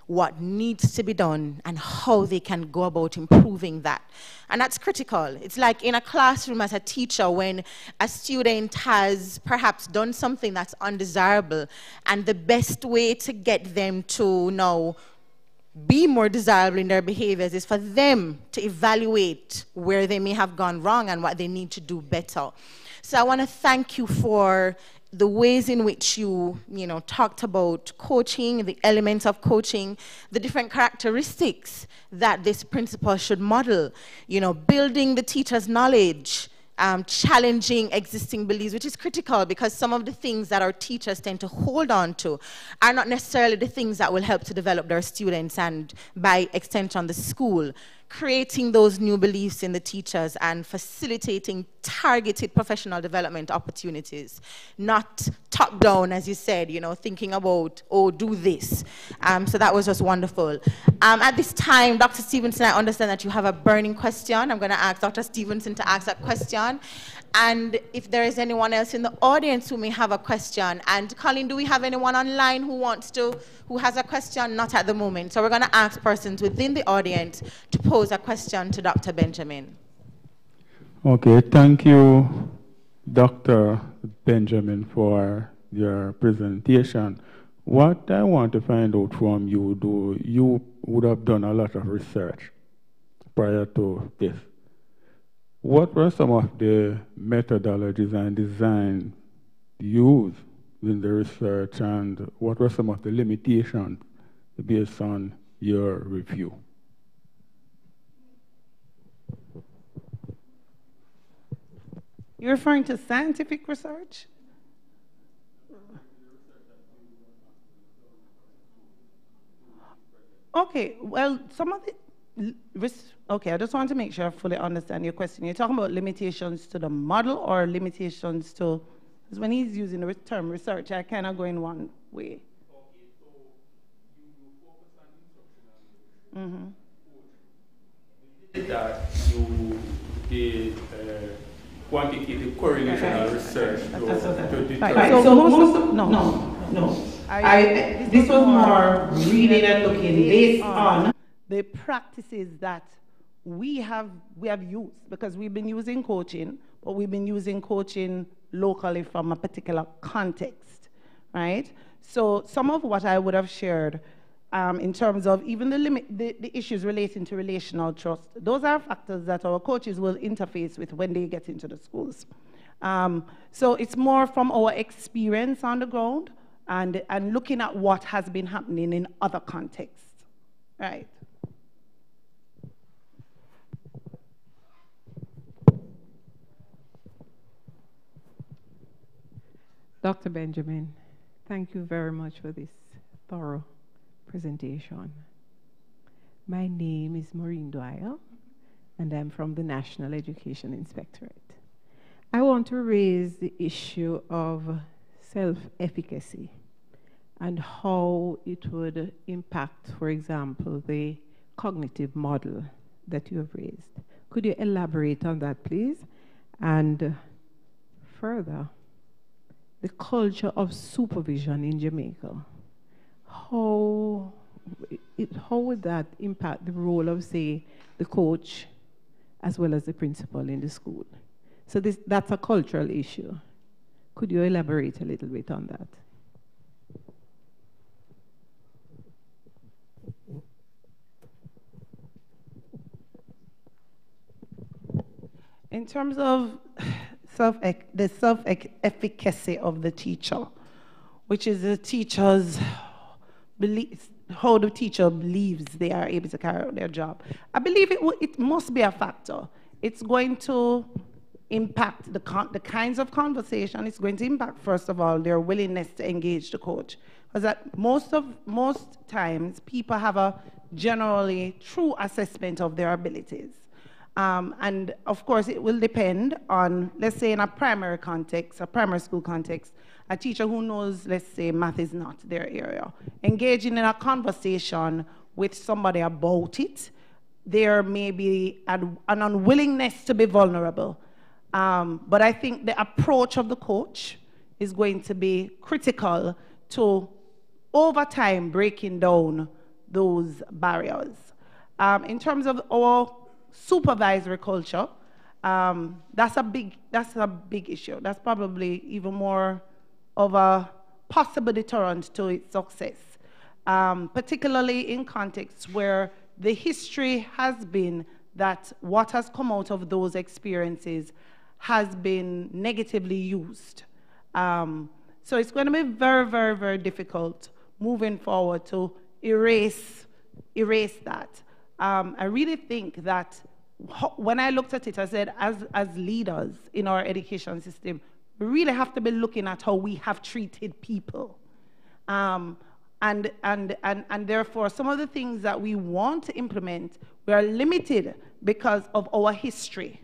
[SPEAKER 1] what needs to be done, and how they can go about improving that. And that's critical. It's like in a classroom as a teacher, when a student has perhaps done something that's undesirable, and the best way to get them to now be more desirable in their behaviors is for them to evaluate where they may have gone wrong and what they need to do better. So I want to thank you for the ways in which you talked about coaching, the elements of coaching, the different characteristics that this principle should model, building the teacher's knowledge, challenging existing beliefs, which is critical because some of the things that our teachers tend to hold on to are not necessarily the things that will help to develop their students and, by extension, the school. Creating those new beliefs in the teachers and facilitating targeted professional development opportunities, not top-down, as you said, thinking about, oh, do this. So that was just wonderful. At this time, Dr. Stevenson, I understand that you have a burning question. I'm going to ask Dr. Stevenson to ask that question. And if there is anyone else in the audience who may have a question, and Colin, do we have anyone online who has a question? Not at the moment. So we're going to ask persons within the audience to pose a question to Dr. Benjamin.
[SPEAKER 4] Okay, thank you, Dr. Benjamin, for your presentation. What I want to find out from you, though, you would have done a lot of research prior to this. What were some of the methodologies and design used in the research, and what were some of the limitations based on your review?
[SPEAKER 3] You're referring to scientific research? Okay, well, some of the okay, I just want to make sure I fully understand your question. You're talking about limitations to the model or limitations to, because when he's using the term research, I kind of go in one way.
[SPEAKER 4] Okay, so you focus on instructional. That you did quantitative correlational research to determine.
[SPEAKER 3] So most of, no. This was more reading and looking based on the practices that we have used, because we've been using coaching, but we've been using coaching locally from a particular context, right? So some of what I would have shared in terms of even the issues relating to relational trust, those are factors that our coaches will interface with when they get into the schools. So it's more from our experience on the ground and looking at what has been happening in other contexts, right?
[SPEAKER 5] Dr. Benjamin, thank you very much for this thorough presentation. My name is Maureen Dwyer, and I'm from the National Education Inspectorate. I want to raise the issue of self-efficacy and how it would impact, for example, the cognitive model that you have raised. Could you elaborate on that, please? And further, the culture of supervision in Jamaica. How would that impact the role of, say, the coach as well as the principal in the school? So that's a cultural issue. Could you elaborate a little bit on that?
[SPEAKER 3] In terms of the self-efficacy of the teacher, which is the teacher's belief, how the teacher believes they are able to carry out their job. I believe it must be a factor. It's going to impact the kinds of conversation. It's going to impact, first of all, their willingness to engage the coach. Because most times, people have a generally true assessment of their abilities. And of course, it will depend on, let's say in a primary context, a primary school context, a teacher who knows, let's say, math is not their area. Engaging in a conversation with somebody about it, there may be an unwillingness to be vulnerable. But I think the approach of the coach is going to be critical to, over time, breaking down those barriers. In terms of our supervisory culture, that's a big issue. That's probably even more of a possible deterrent to its success, particularly in contexts where the history has been that what has come out of those experiences has been negatively used. So it's going to be very, very, very difficult moving forward to erase that. I really think that when I looked at it, I said, as leaders in our education system, we really have to be looking at how we have treated people. And therefore, some of the things that we want to implement, we are limited because of our history,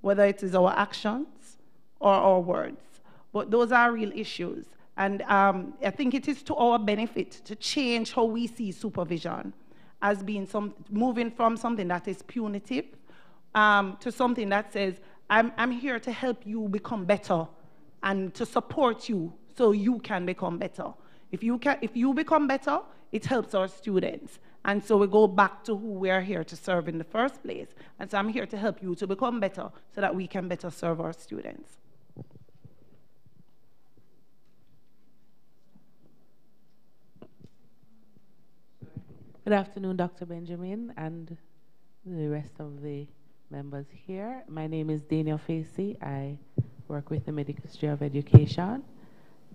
[SPEAKER 3] whether it is our actions or our words. But those are real issues. And I think it is to our benefit to change how we see supervision as being moving from something that is punitive to something that says, I'm here to help you become better and to support you so you can become better. If you become better, it helps our students. And so we go back to who we are here to serve in the first place. And so I'm here to help you to become better so that we can better serve our students.
[SPEAKER 6] Good afternoon, Dr. Benjamin and the rest of the members here. My name is Daniel Facey. I work with the Ministry of Education.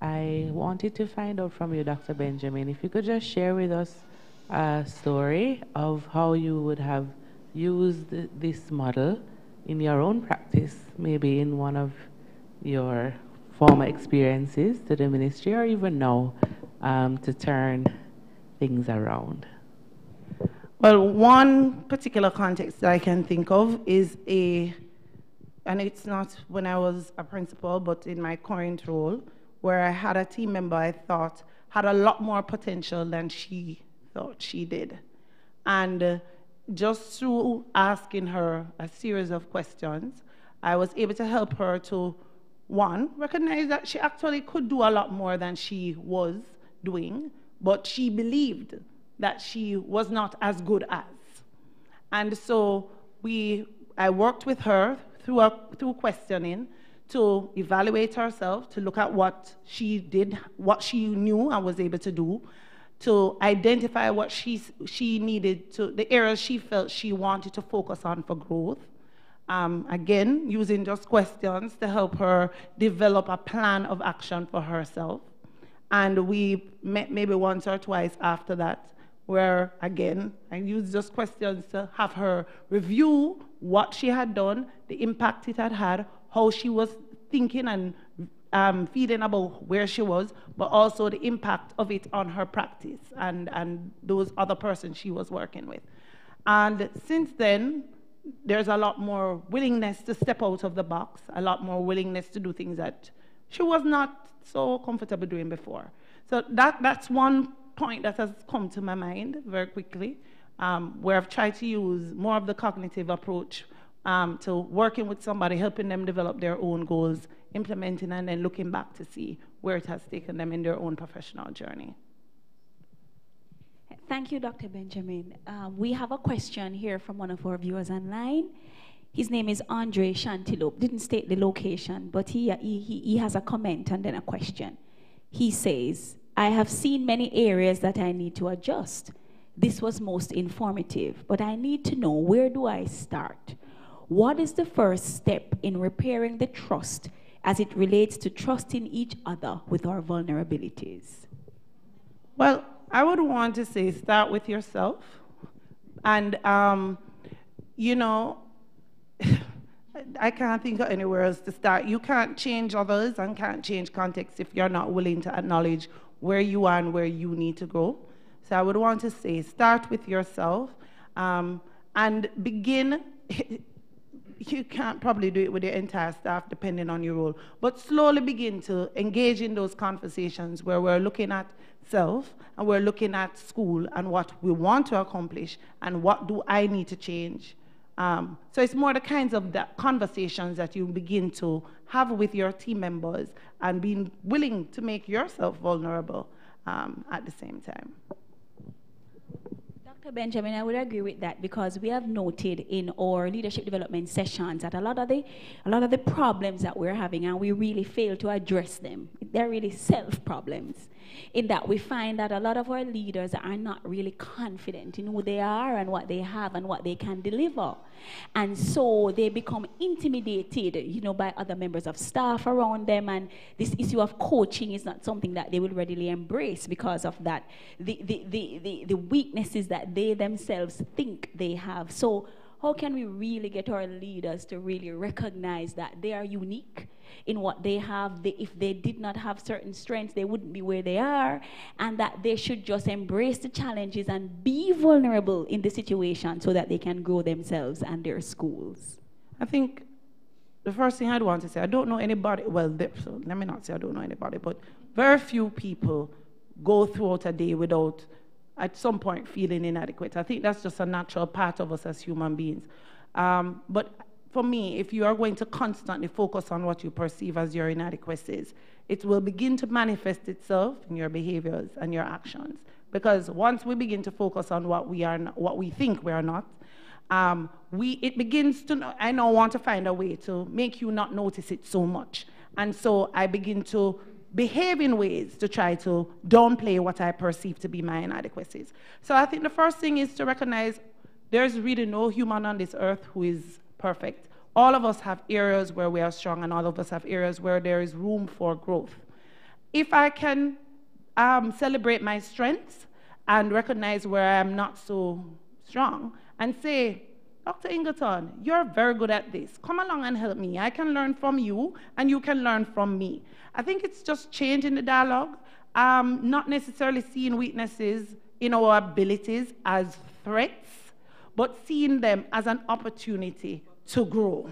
[SPEAKER 6] I wanted to find out from you, Dr. Benjamin, if you could just share with us a story of how you would have used this model in your own practice, maybe in one of your former experiences to the ministry or even now, to turn things around.
[SPEAKER 3] Well, one particular context that I can think of is and it's not when I was a principal, but in my current role, where I had a team member I thought had a lot more potential than she thought she did. And just through asking her a series of questions, I was able to help her to, one, recognize that she actually could do a lot more than she was doing, but she believed that she was not as good as. And so I worked with her through questioning to evaluate herself, to look at what she did, what she knew and was able to do, to identify what she needed to, the areas she felt she wanted to focus on for growth. Again, using just questions to help her develop a plan of action for herself. And we met maybe once or twice after that, where, again, I used just questions to have her review what she had done, the impact it had had, how she was thinking and feeling about where she was, but also the impact of it on her practice and those other persons she was working with. And since then, there's a lot more willingness to step out of the box, a lot more willingness to do things that she was not so comfortable doing before. So that's one point that has come to my mind very quickly, where I've tried to use more of the cognitive approach to working with somebody, helping them develop their own goals, implementing, and then looking back to see where it has taken them in their own professional journey.
[SPEAKER 7] Thank you, Dr. Benjamin. We have a question here from one of our viewers online. His name is Andre Chantilope. Didn't state the location, but he has a comment and then a question. He says, I have seen many areas that I need to adjust. This was most informative, but I need to know, where do I start? What is the first step in repairing the trust as it relates to trusting each other with our vulnerabilities?
[SPEAKER 3] Well, I would want to say start with yourself. And, you know, I can't think of anywhere else to start. You can't change others and can't change context if you're not willing to acknowledge where you are and where you need to go. So I would want to say start with yourself and begin. You can't probably do it with your entire staff depending on your role, but slowly begin to engage in those conversations where we're looking at self and we're looking at school and what we want to accomplish and what do I need to change. So it's more the kinds of conversations that you begin to have with your team members and being willing to make yourself vulnerable at the same time.
[SPEAKER 7] Dr. Benjamin, I would agree with that, because we have noted in our leadership development sessions that a lot of the problems that we're having, and we really fail to address them. They're really self-problems, in that we find that a lot of our leaders are not really confident in who they are and what they have and what they can deliver. And so they become intimidated, you know, by other members of staff around them, and this issue of coaching is not something that they will readily embrace because of that, the weaknesses that they themselves think they have. So how can we really get our leaders to really recognize that they are unique in what they have? If they did not have certain strengths, they wouldn't be where they are, and that they should just embrace the challenges and be vulnerable in the situation so that they can grow themselves and their schools?
[SPEAKER 3] I think the first thing I'd want to say, I don't know anybody, well, so let me not say I don't know anybody, but very few people go throughout a day without at some point feeling inadequate. I think that's just a natural part of us as human beings. But for me, if you are going to constantly focus on what you perceive as your inadequacies, it will begin to manifest itself in your behaviors and your actions. Because once we begin to focus on what we are, what we think we are not, it begins to, I now want to find a way to make you not notice it so much. And so I begin to behave in ways to try to downplay what I perceive to be my inadequacies. So I think the first thing is to recognize there's really no human on this earth who is perfect. All of us have areas where we are strong, and all of us have areas where there is room for growth. If I can celebrate my strengths and recognize where I am not so strong and say, Dr. Ingleton, you're very good at this. Come along and help me. I can learn from you, and you can learn from me. I think it's just changing the dialogue, not necessarily seeing weaknesses in our abilities as threats, but seeing them as an opportunity to grow.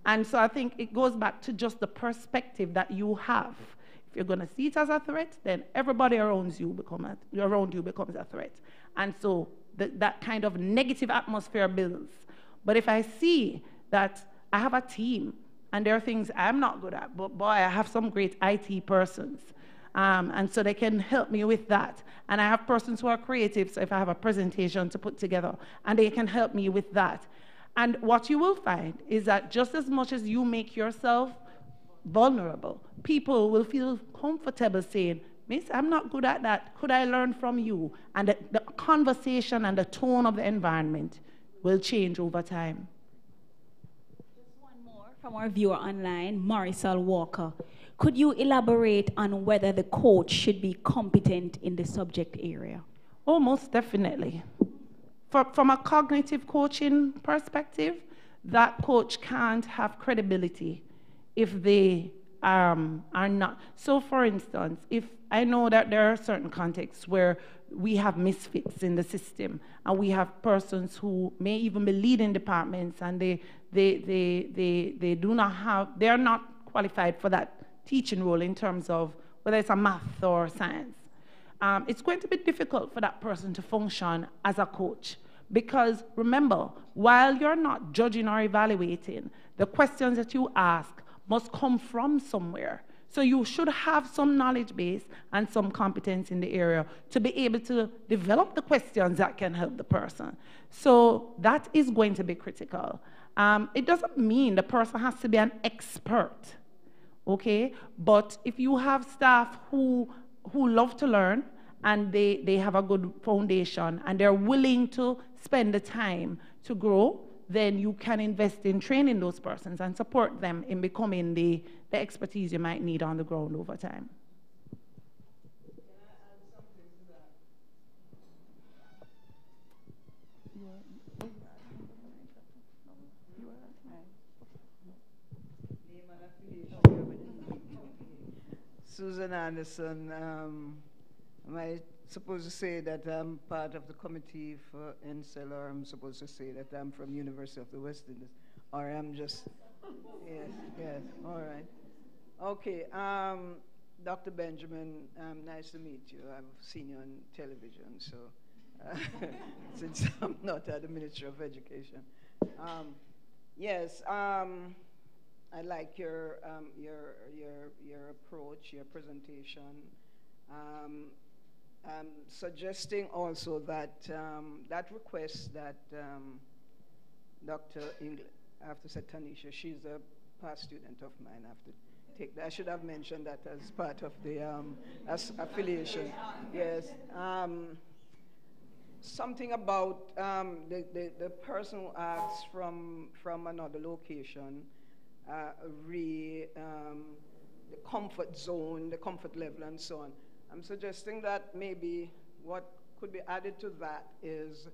[SPEAKER 3] And so I think it goes back to just the perspective that you have. If you're going to see it as a threat, then everybody around you becomes a threat. And so that kind of negative atmosphere builds. But if I see that I have a team and there are things I'm not good at, but boy, I have some great IT persons, and so they can help me with that. And I have persons who are creative, so if I have a presentation to put together, and they can help me with that. And what you will find is that just as much as you make yourself vulnerable, people will feel comfortable saying, Miss, I'm not good at that. Could I learn from you? And the conversation and the tone of the environment will change over time.
[SPEAKER 7] Just one more from our viewer online, Marisol Walker. Could you elaborate on whether the coach should be competent in the subject area?
[SPEAKER 3] Oh, most definitely. From a cognitive coaching perspective, that coach can't have credibility if they are not. So for instance, if I know that there are certain contexts where we have misfits in the system, and we have persons who may even be leading departments, and they are not qualified for that teaching role in terms of whether it's a math or science. It's going to be difficult for that person to function as a coach. Because remember, while you're not judging or evaluating, the questions that you ask must come from somewhere. So you should have some knowledge base and some competence in the area to be able to develop the questions that can help the person. So that is going to be critical. It doesn't mean the person has to be an expert, okay? But if you have staff who love to learn, and they have a good foundation, and they're willing to spend the time to grow, then you can invest in training those persons and support them in becoming the expertise you might need on the ground over time.
[SPEAKER 8] Can I add something to that? Susan Anderson, am I supposed to say that I'm part of the committee for NCEL, or I'm supposed to say that I'm from University of the West Indies? Or I'm just, yes, all right. Okay, Dr. Benjamin, nice to meet you. I've seen you on television, so since I'm not at the Ministry of Education. Yes, I like your approach, your presentation. I'm suggesting also that that request that Dr. I have to say Tanisha, she's a past student of mine. I have to take that. I should have mentioned that as part of the affiliation. Yes. Something about the person who asks from another location, the comfort zone, the comfort level, and so on. I'm suggesting that maybe what could be added to that is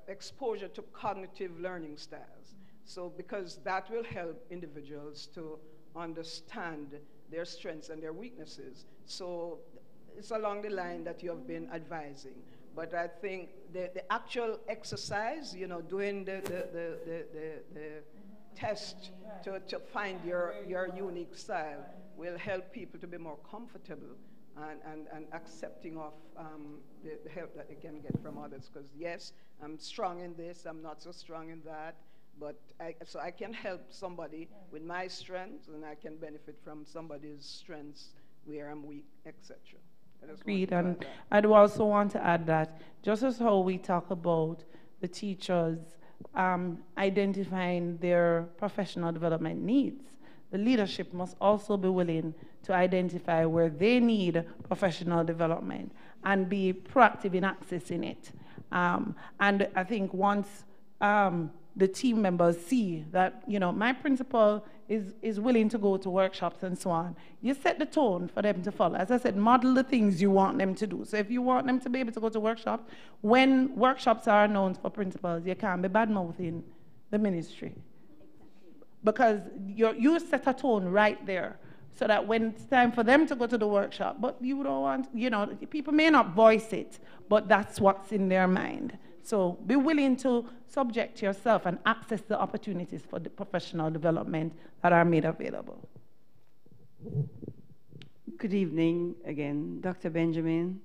[SPEAKER 8] exposure to cognitive learning styles. So because that will help individuals to understand their strengths and their weaknesses. So it's along the line that you have been advising. But I think the actual exercise, you know, doing the test to find your unique style will help people to be more comfortable and accepting of the help that they can get from others. Because yes, I'm strong in this, I'm not so strong in that, but so I can help somebody with my strengths, and I can benefit from somebody's strengths where I'm weak, etc.
[SPEAKER 3] Agreed, and I do also want to add that just as how we talk about the teachers identifying their professional development needs, the leadership must also be willing to identify where they need professional development and be proactive in accessing it. And I think once the team members see that, my principal is willing to go to workshops and so on, you set the tone for them to follow. As I said, model the things you want them to do. So if you want them to be able to go to workshops, when workshops are announced for principals, you can't be bad-mouthing the ministry. Because you set a tone right there so that when it's time for them to go to the workshop, but you don't want, people may not voice it, but that's what's in their mind. So be willing to subject yourself and access the opportunities for the professional development that are made available.
[SPEAKER 2] Good evening again, Dr. Benjamin.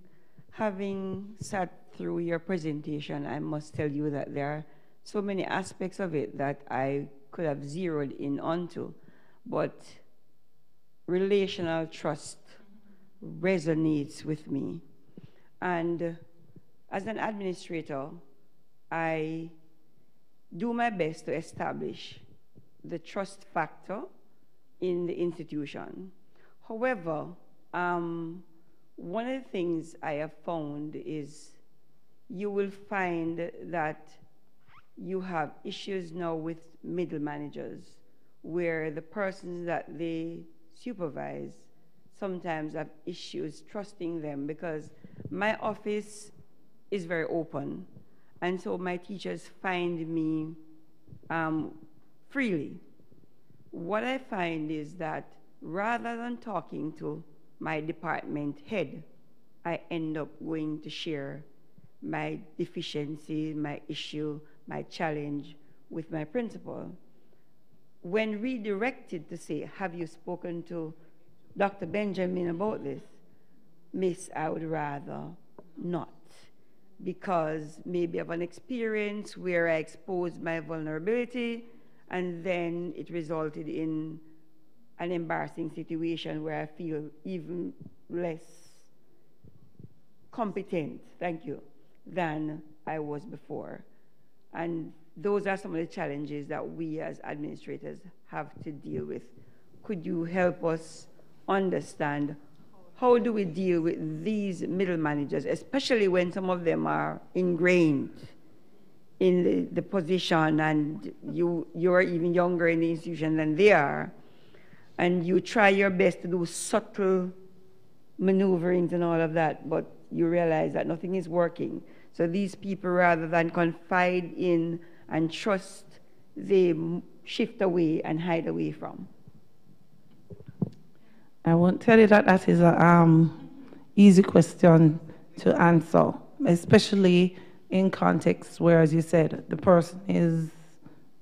[SPEAKER 2] Having sat through your presentation, I must tell you that there are so many aspects of it that I could have zeroed in onto, but relational trust resonates with me. And as an administrator, I do my best to establish the trust factor in the institution. However, one of the things I have found is you will find that you have issues now with middle managers where the persons that they supervise sometimes have issues trusting them, because my office is very open, and so my teachers find me freely. What I find is that rather than talking to my department head, I end up going to share my deficiency, my issue, my challenge with my principal. When redirected to say, have you spoken to Dr. Benjamin about this? Miss, I would rather not, because maybe of an experience where I exposed my vulnerability and then it resulted in an embarrassing situation where I feel even less competent, thank you, than I was before. And those are some of the challenges that we as administrators have to deal with. Could you help us understand how do we deal with these middle managers, especially when some of them are ingrained in the position and you're even younger in the institution than they are, and you try your best to do subtle maneuverings and all of that, but you realize that nothing is working. So these people, rather than confide in and trust, they shift away and hide away from.
[SPEAKER 3] I won't tell you that that is an easy question to answer, especially in contexts where, as you said, the person is,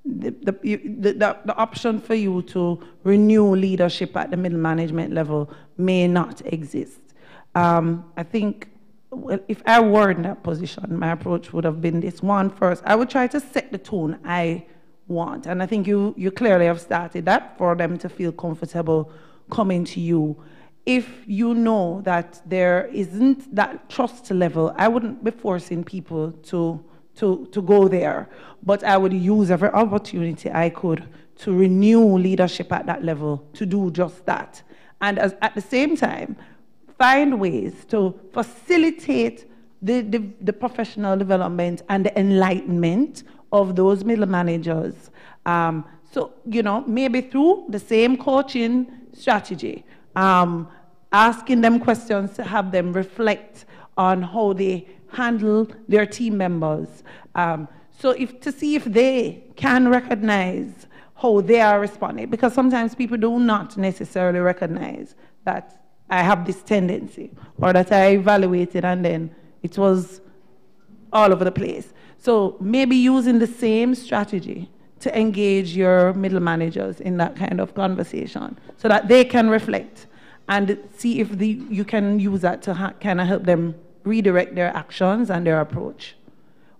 [SPEAKER 3] the option for you to renew leadership at the middle management level may not exist. I think if I were in that position, my approach would have been this. One, first, I would try to set the tone I want. And I think you clearly have started that for them to feel comfortable coming to you. If you know that there isn't that trust level, I wouldn't be forcing people to go there, but I would use every opportunity I could to renew leadership at that level, to do just that. And at the same time, find ways to facilitate the professional development and the enlightenment of those middle managers. So, maybe through the same coaching strategy, asking them questions to have them reflect on how they handle their team members. To see if they can recognize how they are responding, because sometimes people do not necessarily recognize that I have this tendency, or that I evaluated and then it was all over the place. So maybe using the same strategy to engage your middle managers in that kind of conversation so that they can reflect and see if you can use that to kind of help them redirect their actions and their approach.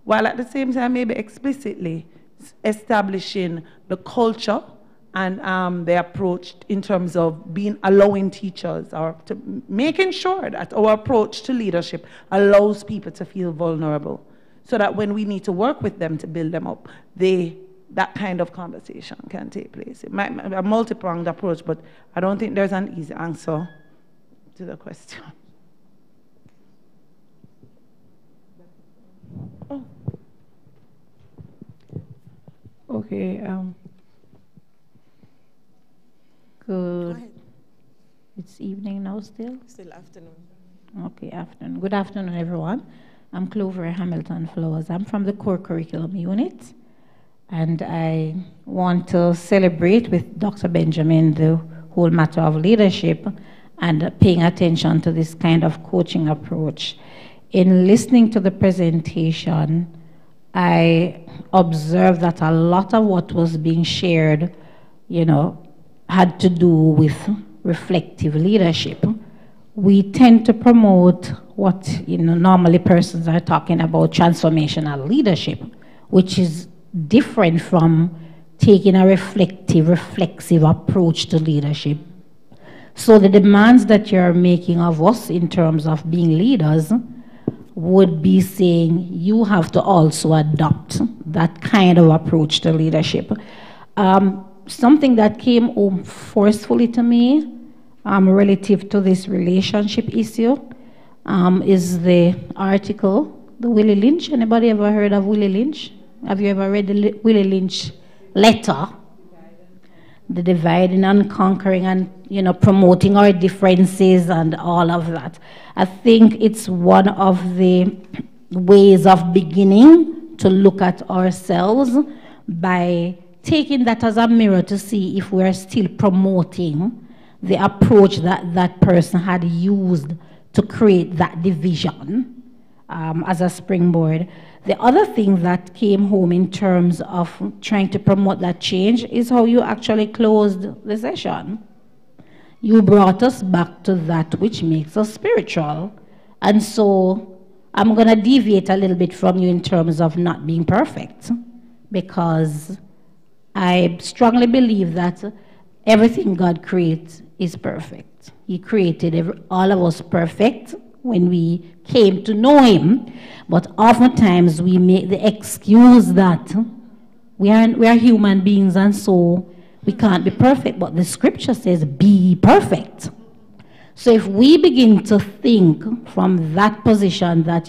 [SPEAKER 3] While at the same time, maybe explicitly establishing the culture and the approach in terms of allowing teachers, or making sure that our approach to leadership allows people to feel vulnerable, so that when we need to work with them to build them up, they that kind of conversation can take place. It might be a multi-pronged approach, but I don't think there's an easy answer to the question.
[SPEAKER 5] Oh. Okay.
[SPEAKER 9] Good. It's evening now still?
[SPEAKER 1] Still afternoon.
[SPEAKER 9] Okay, afternoon. Good afternoon, everyone. I'm Clover Hamilton Flowers. I'm from the core curriculum unit, and I want to celebrate with Dr. Benjamin the whole matter of leadership and paying attention to this kind of coaching approach. In listening to the presentation, I observed that a lot of what was being shared, had to do with reflective leadership. We tend to promote what normally persons are talking about, transformational leadership, which is different from taking a reflexive approach to leadership. So the demands that you're making of us in terms of being leaders would be saying you have to also adopt that kind of approach to leadership. Something that came home forcefully to me relative to this relationship issue is the article, the Willie Lynch. Anybody ever heard of Willie Lynch? Have you ever read the Willie Lynch letter? The dividing and conquering and, promoting our differences and all of that. I think it's one of the ways of beginning to look at ourselves by taking that as a mirror to see if we're still promoting the approach that that person had used to create that division as a springboard. The other thing that came home in terms of trying to promote that change is how you actually closed the session. You brought us back to that which makes us spiritual. And so I'm going to deviate a little bit from you in terms of not being perfect, because I strongly believe that everything God creates is perfect. He created all of us perfect when we came to know Him, but oftentimes we make the excuse that we are human beings and so we can't be perfect, but the scripture says be perfect. So if we begin to think from that position that,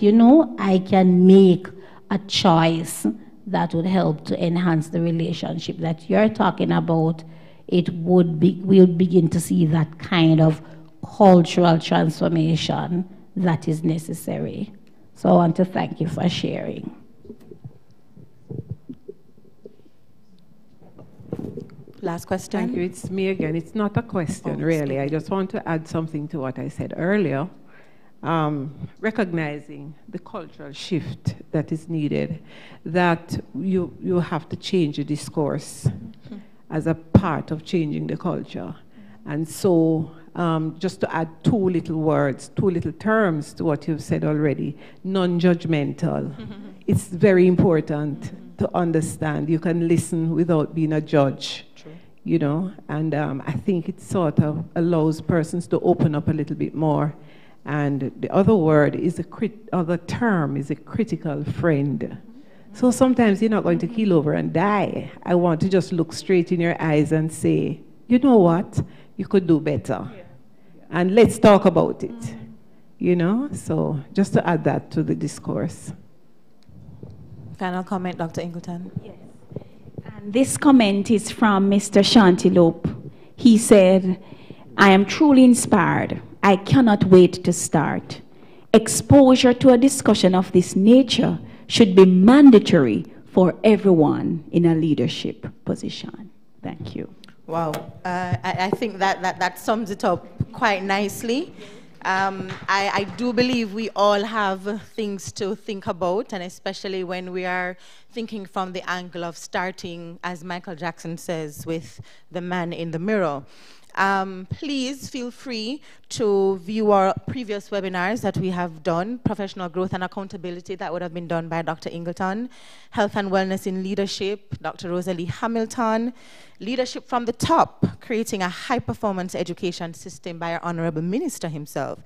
[SPEAKER 9] I can make a choice that would help to enhance the relationship that you're talking about, we'll begin to see that kind of cultural transformation that is necessary. So I want to thank you for sharing.
[SPEAKER 1] Last question.
[SPEAKER 5] Thank you. It's me again. It's not a question, really. I just want to add something to what I said earlier. Recognizing the cultural shift that is needed, that you have to change the discourse as a part of changing the culture. And so just to add two little terms to what you've said already, non-judgmental. It's very important to understand. You can listen without being a judge. True. And I think it sort of allows persons to open up a little bit more. And the other word is other term is a critical friend. So sometimes you're not going to keel over and die. I want to just look straight in your eyes and say, you know what? You could do better. Yeah. And let's talk about it. So just to add that to the discourse.
[SPEAKER 1] Final comment, Dr. Ingleton.
[SPEAKER 7] Yes. And this comment is from Mr. Shantilope. He said, I am truly inspired. I cannot wait to start. Exposure to a discussion of this nature should be mandatory for everyone in a leadership position. Thank you.
[SPEAKER 1] Wow. I think that sums it up quite nicely. I do believe we all have things to think about, and especially when we are thinking from the angle of starting, as Michael Jackson says, with the man in the mirror. Please feel free to view our previous webinars that we have done, Professional Growth and Accountability, that would have been done by Dr. Ingleton, Health and Wellness in Leadership, Dr. Rosalie Hamilton, Leadership from the Top, Creating a High-Performance Education System by our Honorable Minister himself.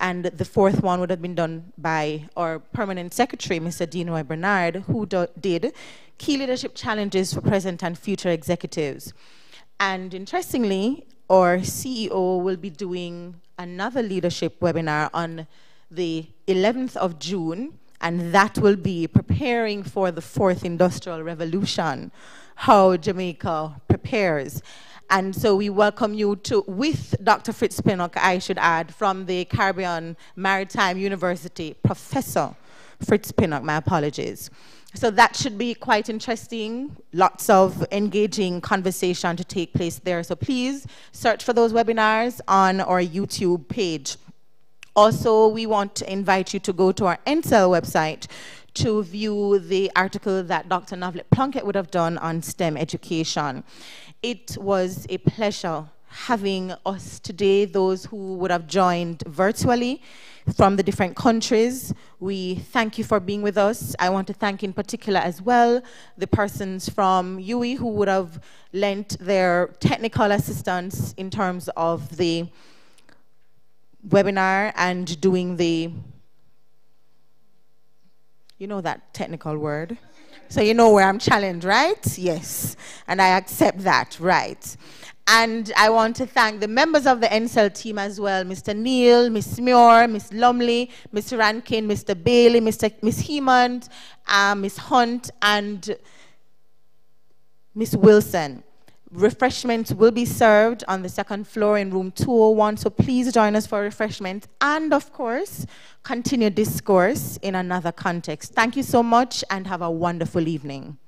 [SPEAKER 1] And the fourth one would have been done by our permanent secretary, Mr. Dinoy Bernard, who did Key Leadership Challenges for Present and Future Executives. And interestingly, our CEO will be doing another leadership webinar on the 11th of June, and that will be preparing for the fourth industrial revolution, how Jamaica prepares. And so we welcome you to, with Dr. Fritz Pinnock, I should add, from the Caribbean Maritime University, Professor Fritz Pinnock, my apologies. So that should be quite interesting, lots of engaging conversation to take place there. So please search for those webinars on our YouTube page. Also, we want to invite you to go to our NCEL website to view the article that Dr. Novlet Plunkett would have done on STEM education. It was a pleasure having us today, those who would have joined virtually from the different countries. We thank you for being with us. I want to thank in particular as well the persons from UE who would have lent their technical assistance in terms of the webinar and doing the, you know that technical word? So you know where I'm challenged, right? Yes, and I accept that, right. And I want to thank the members of the NCEL team as well, Mr. Neal, Ms. Muir, Ms. Lumley, Mr. Rankin, Mr. Bailey, Miss Hemond, Ms. Hunt, and Ms. Wilson. Refreshments will be served on the second floor in room 201, so please join us for refreshments and, of course, continue discourse in another context. Thank you so much and have a wonderful evening.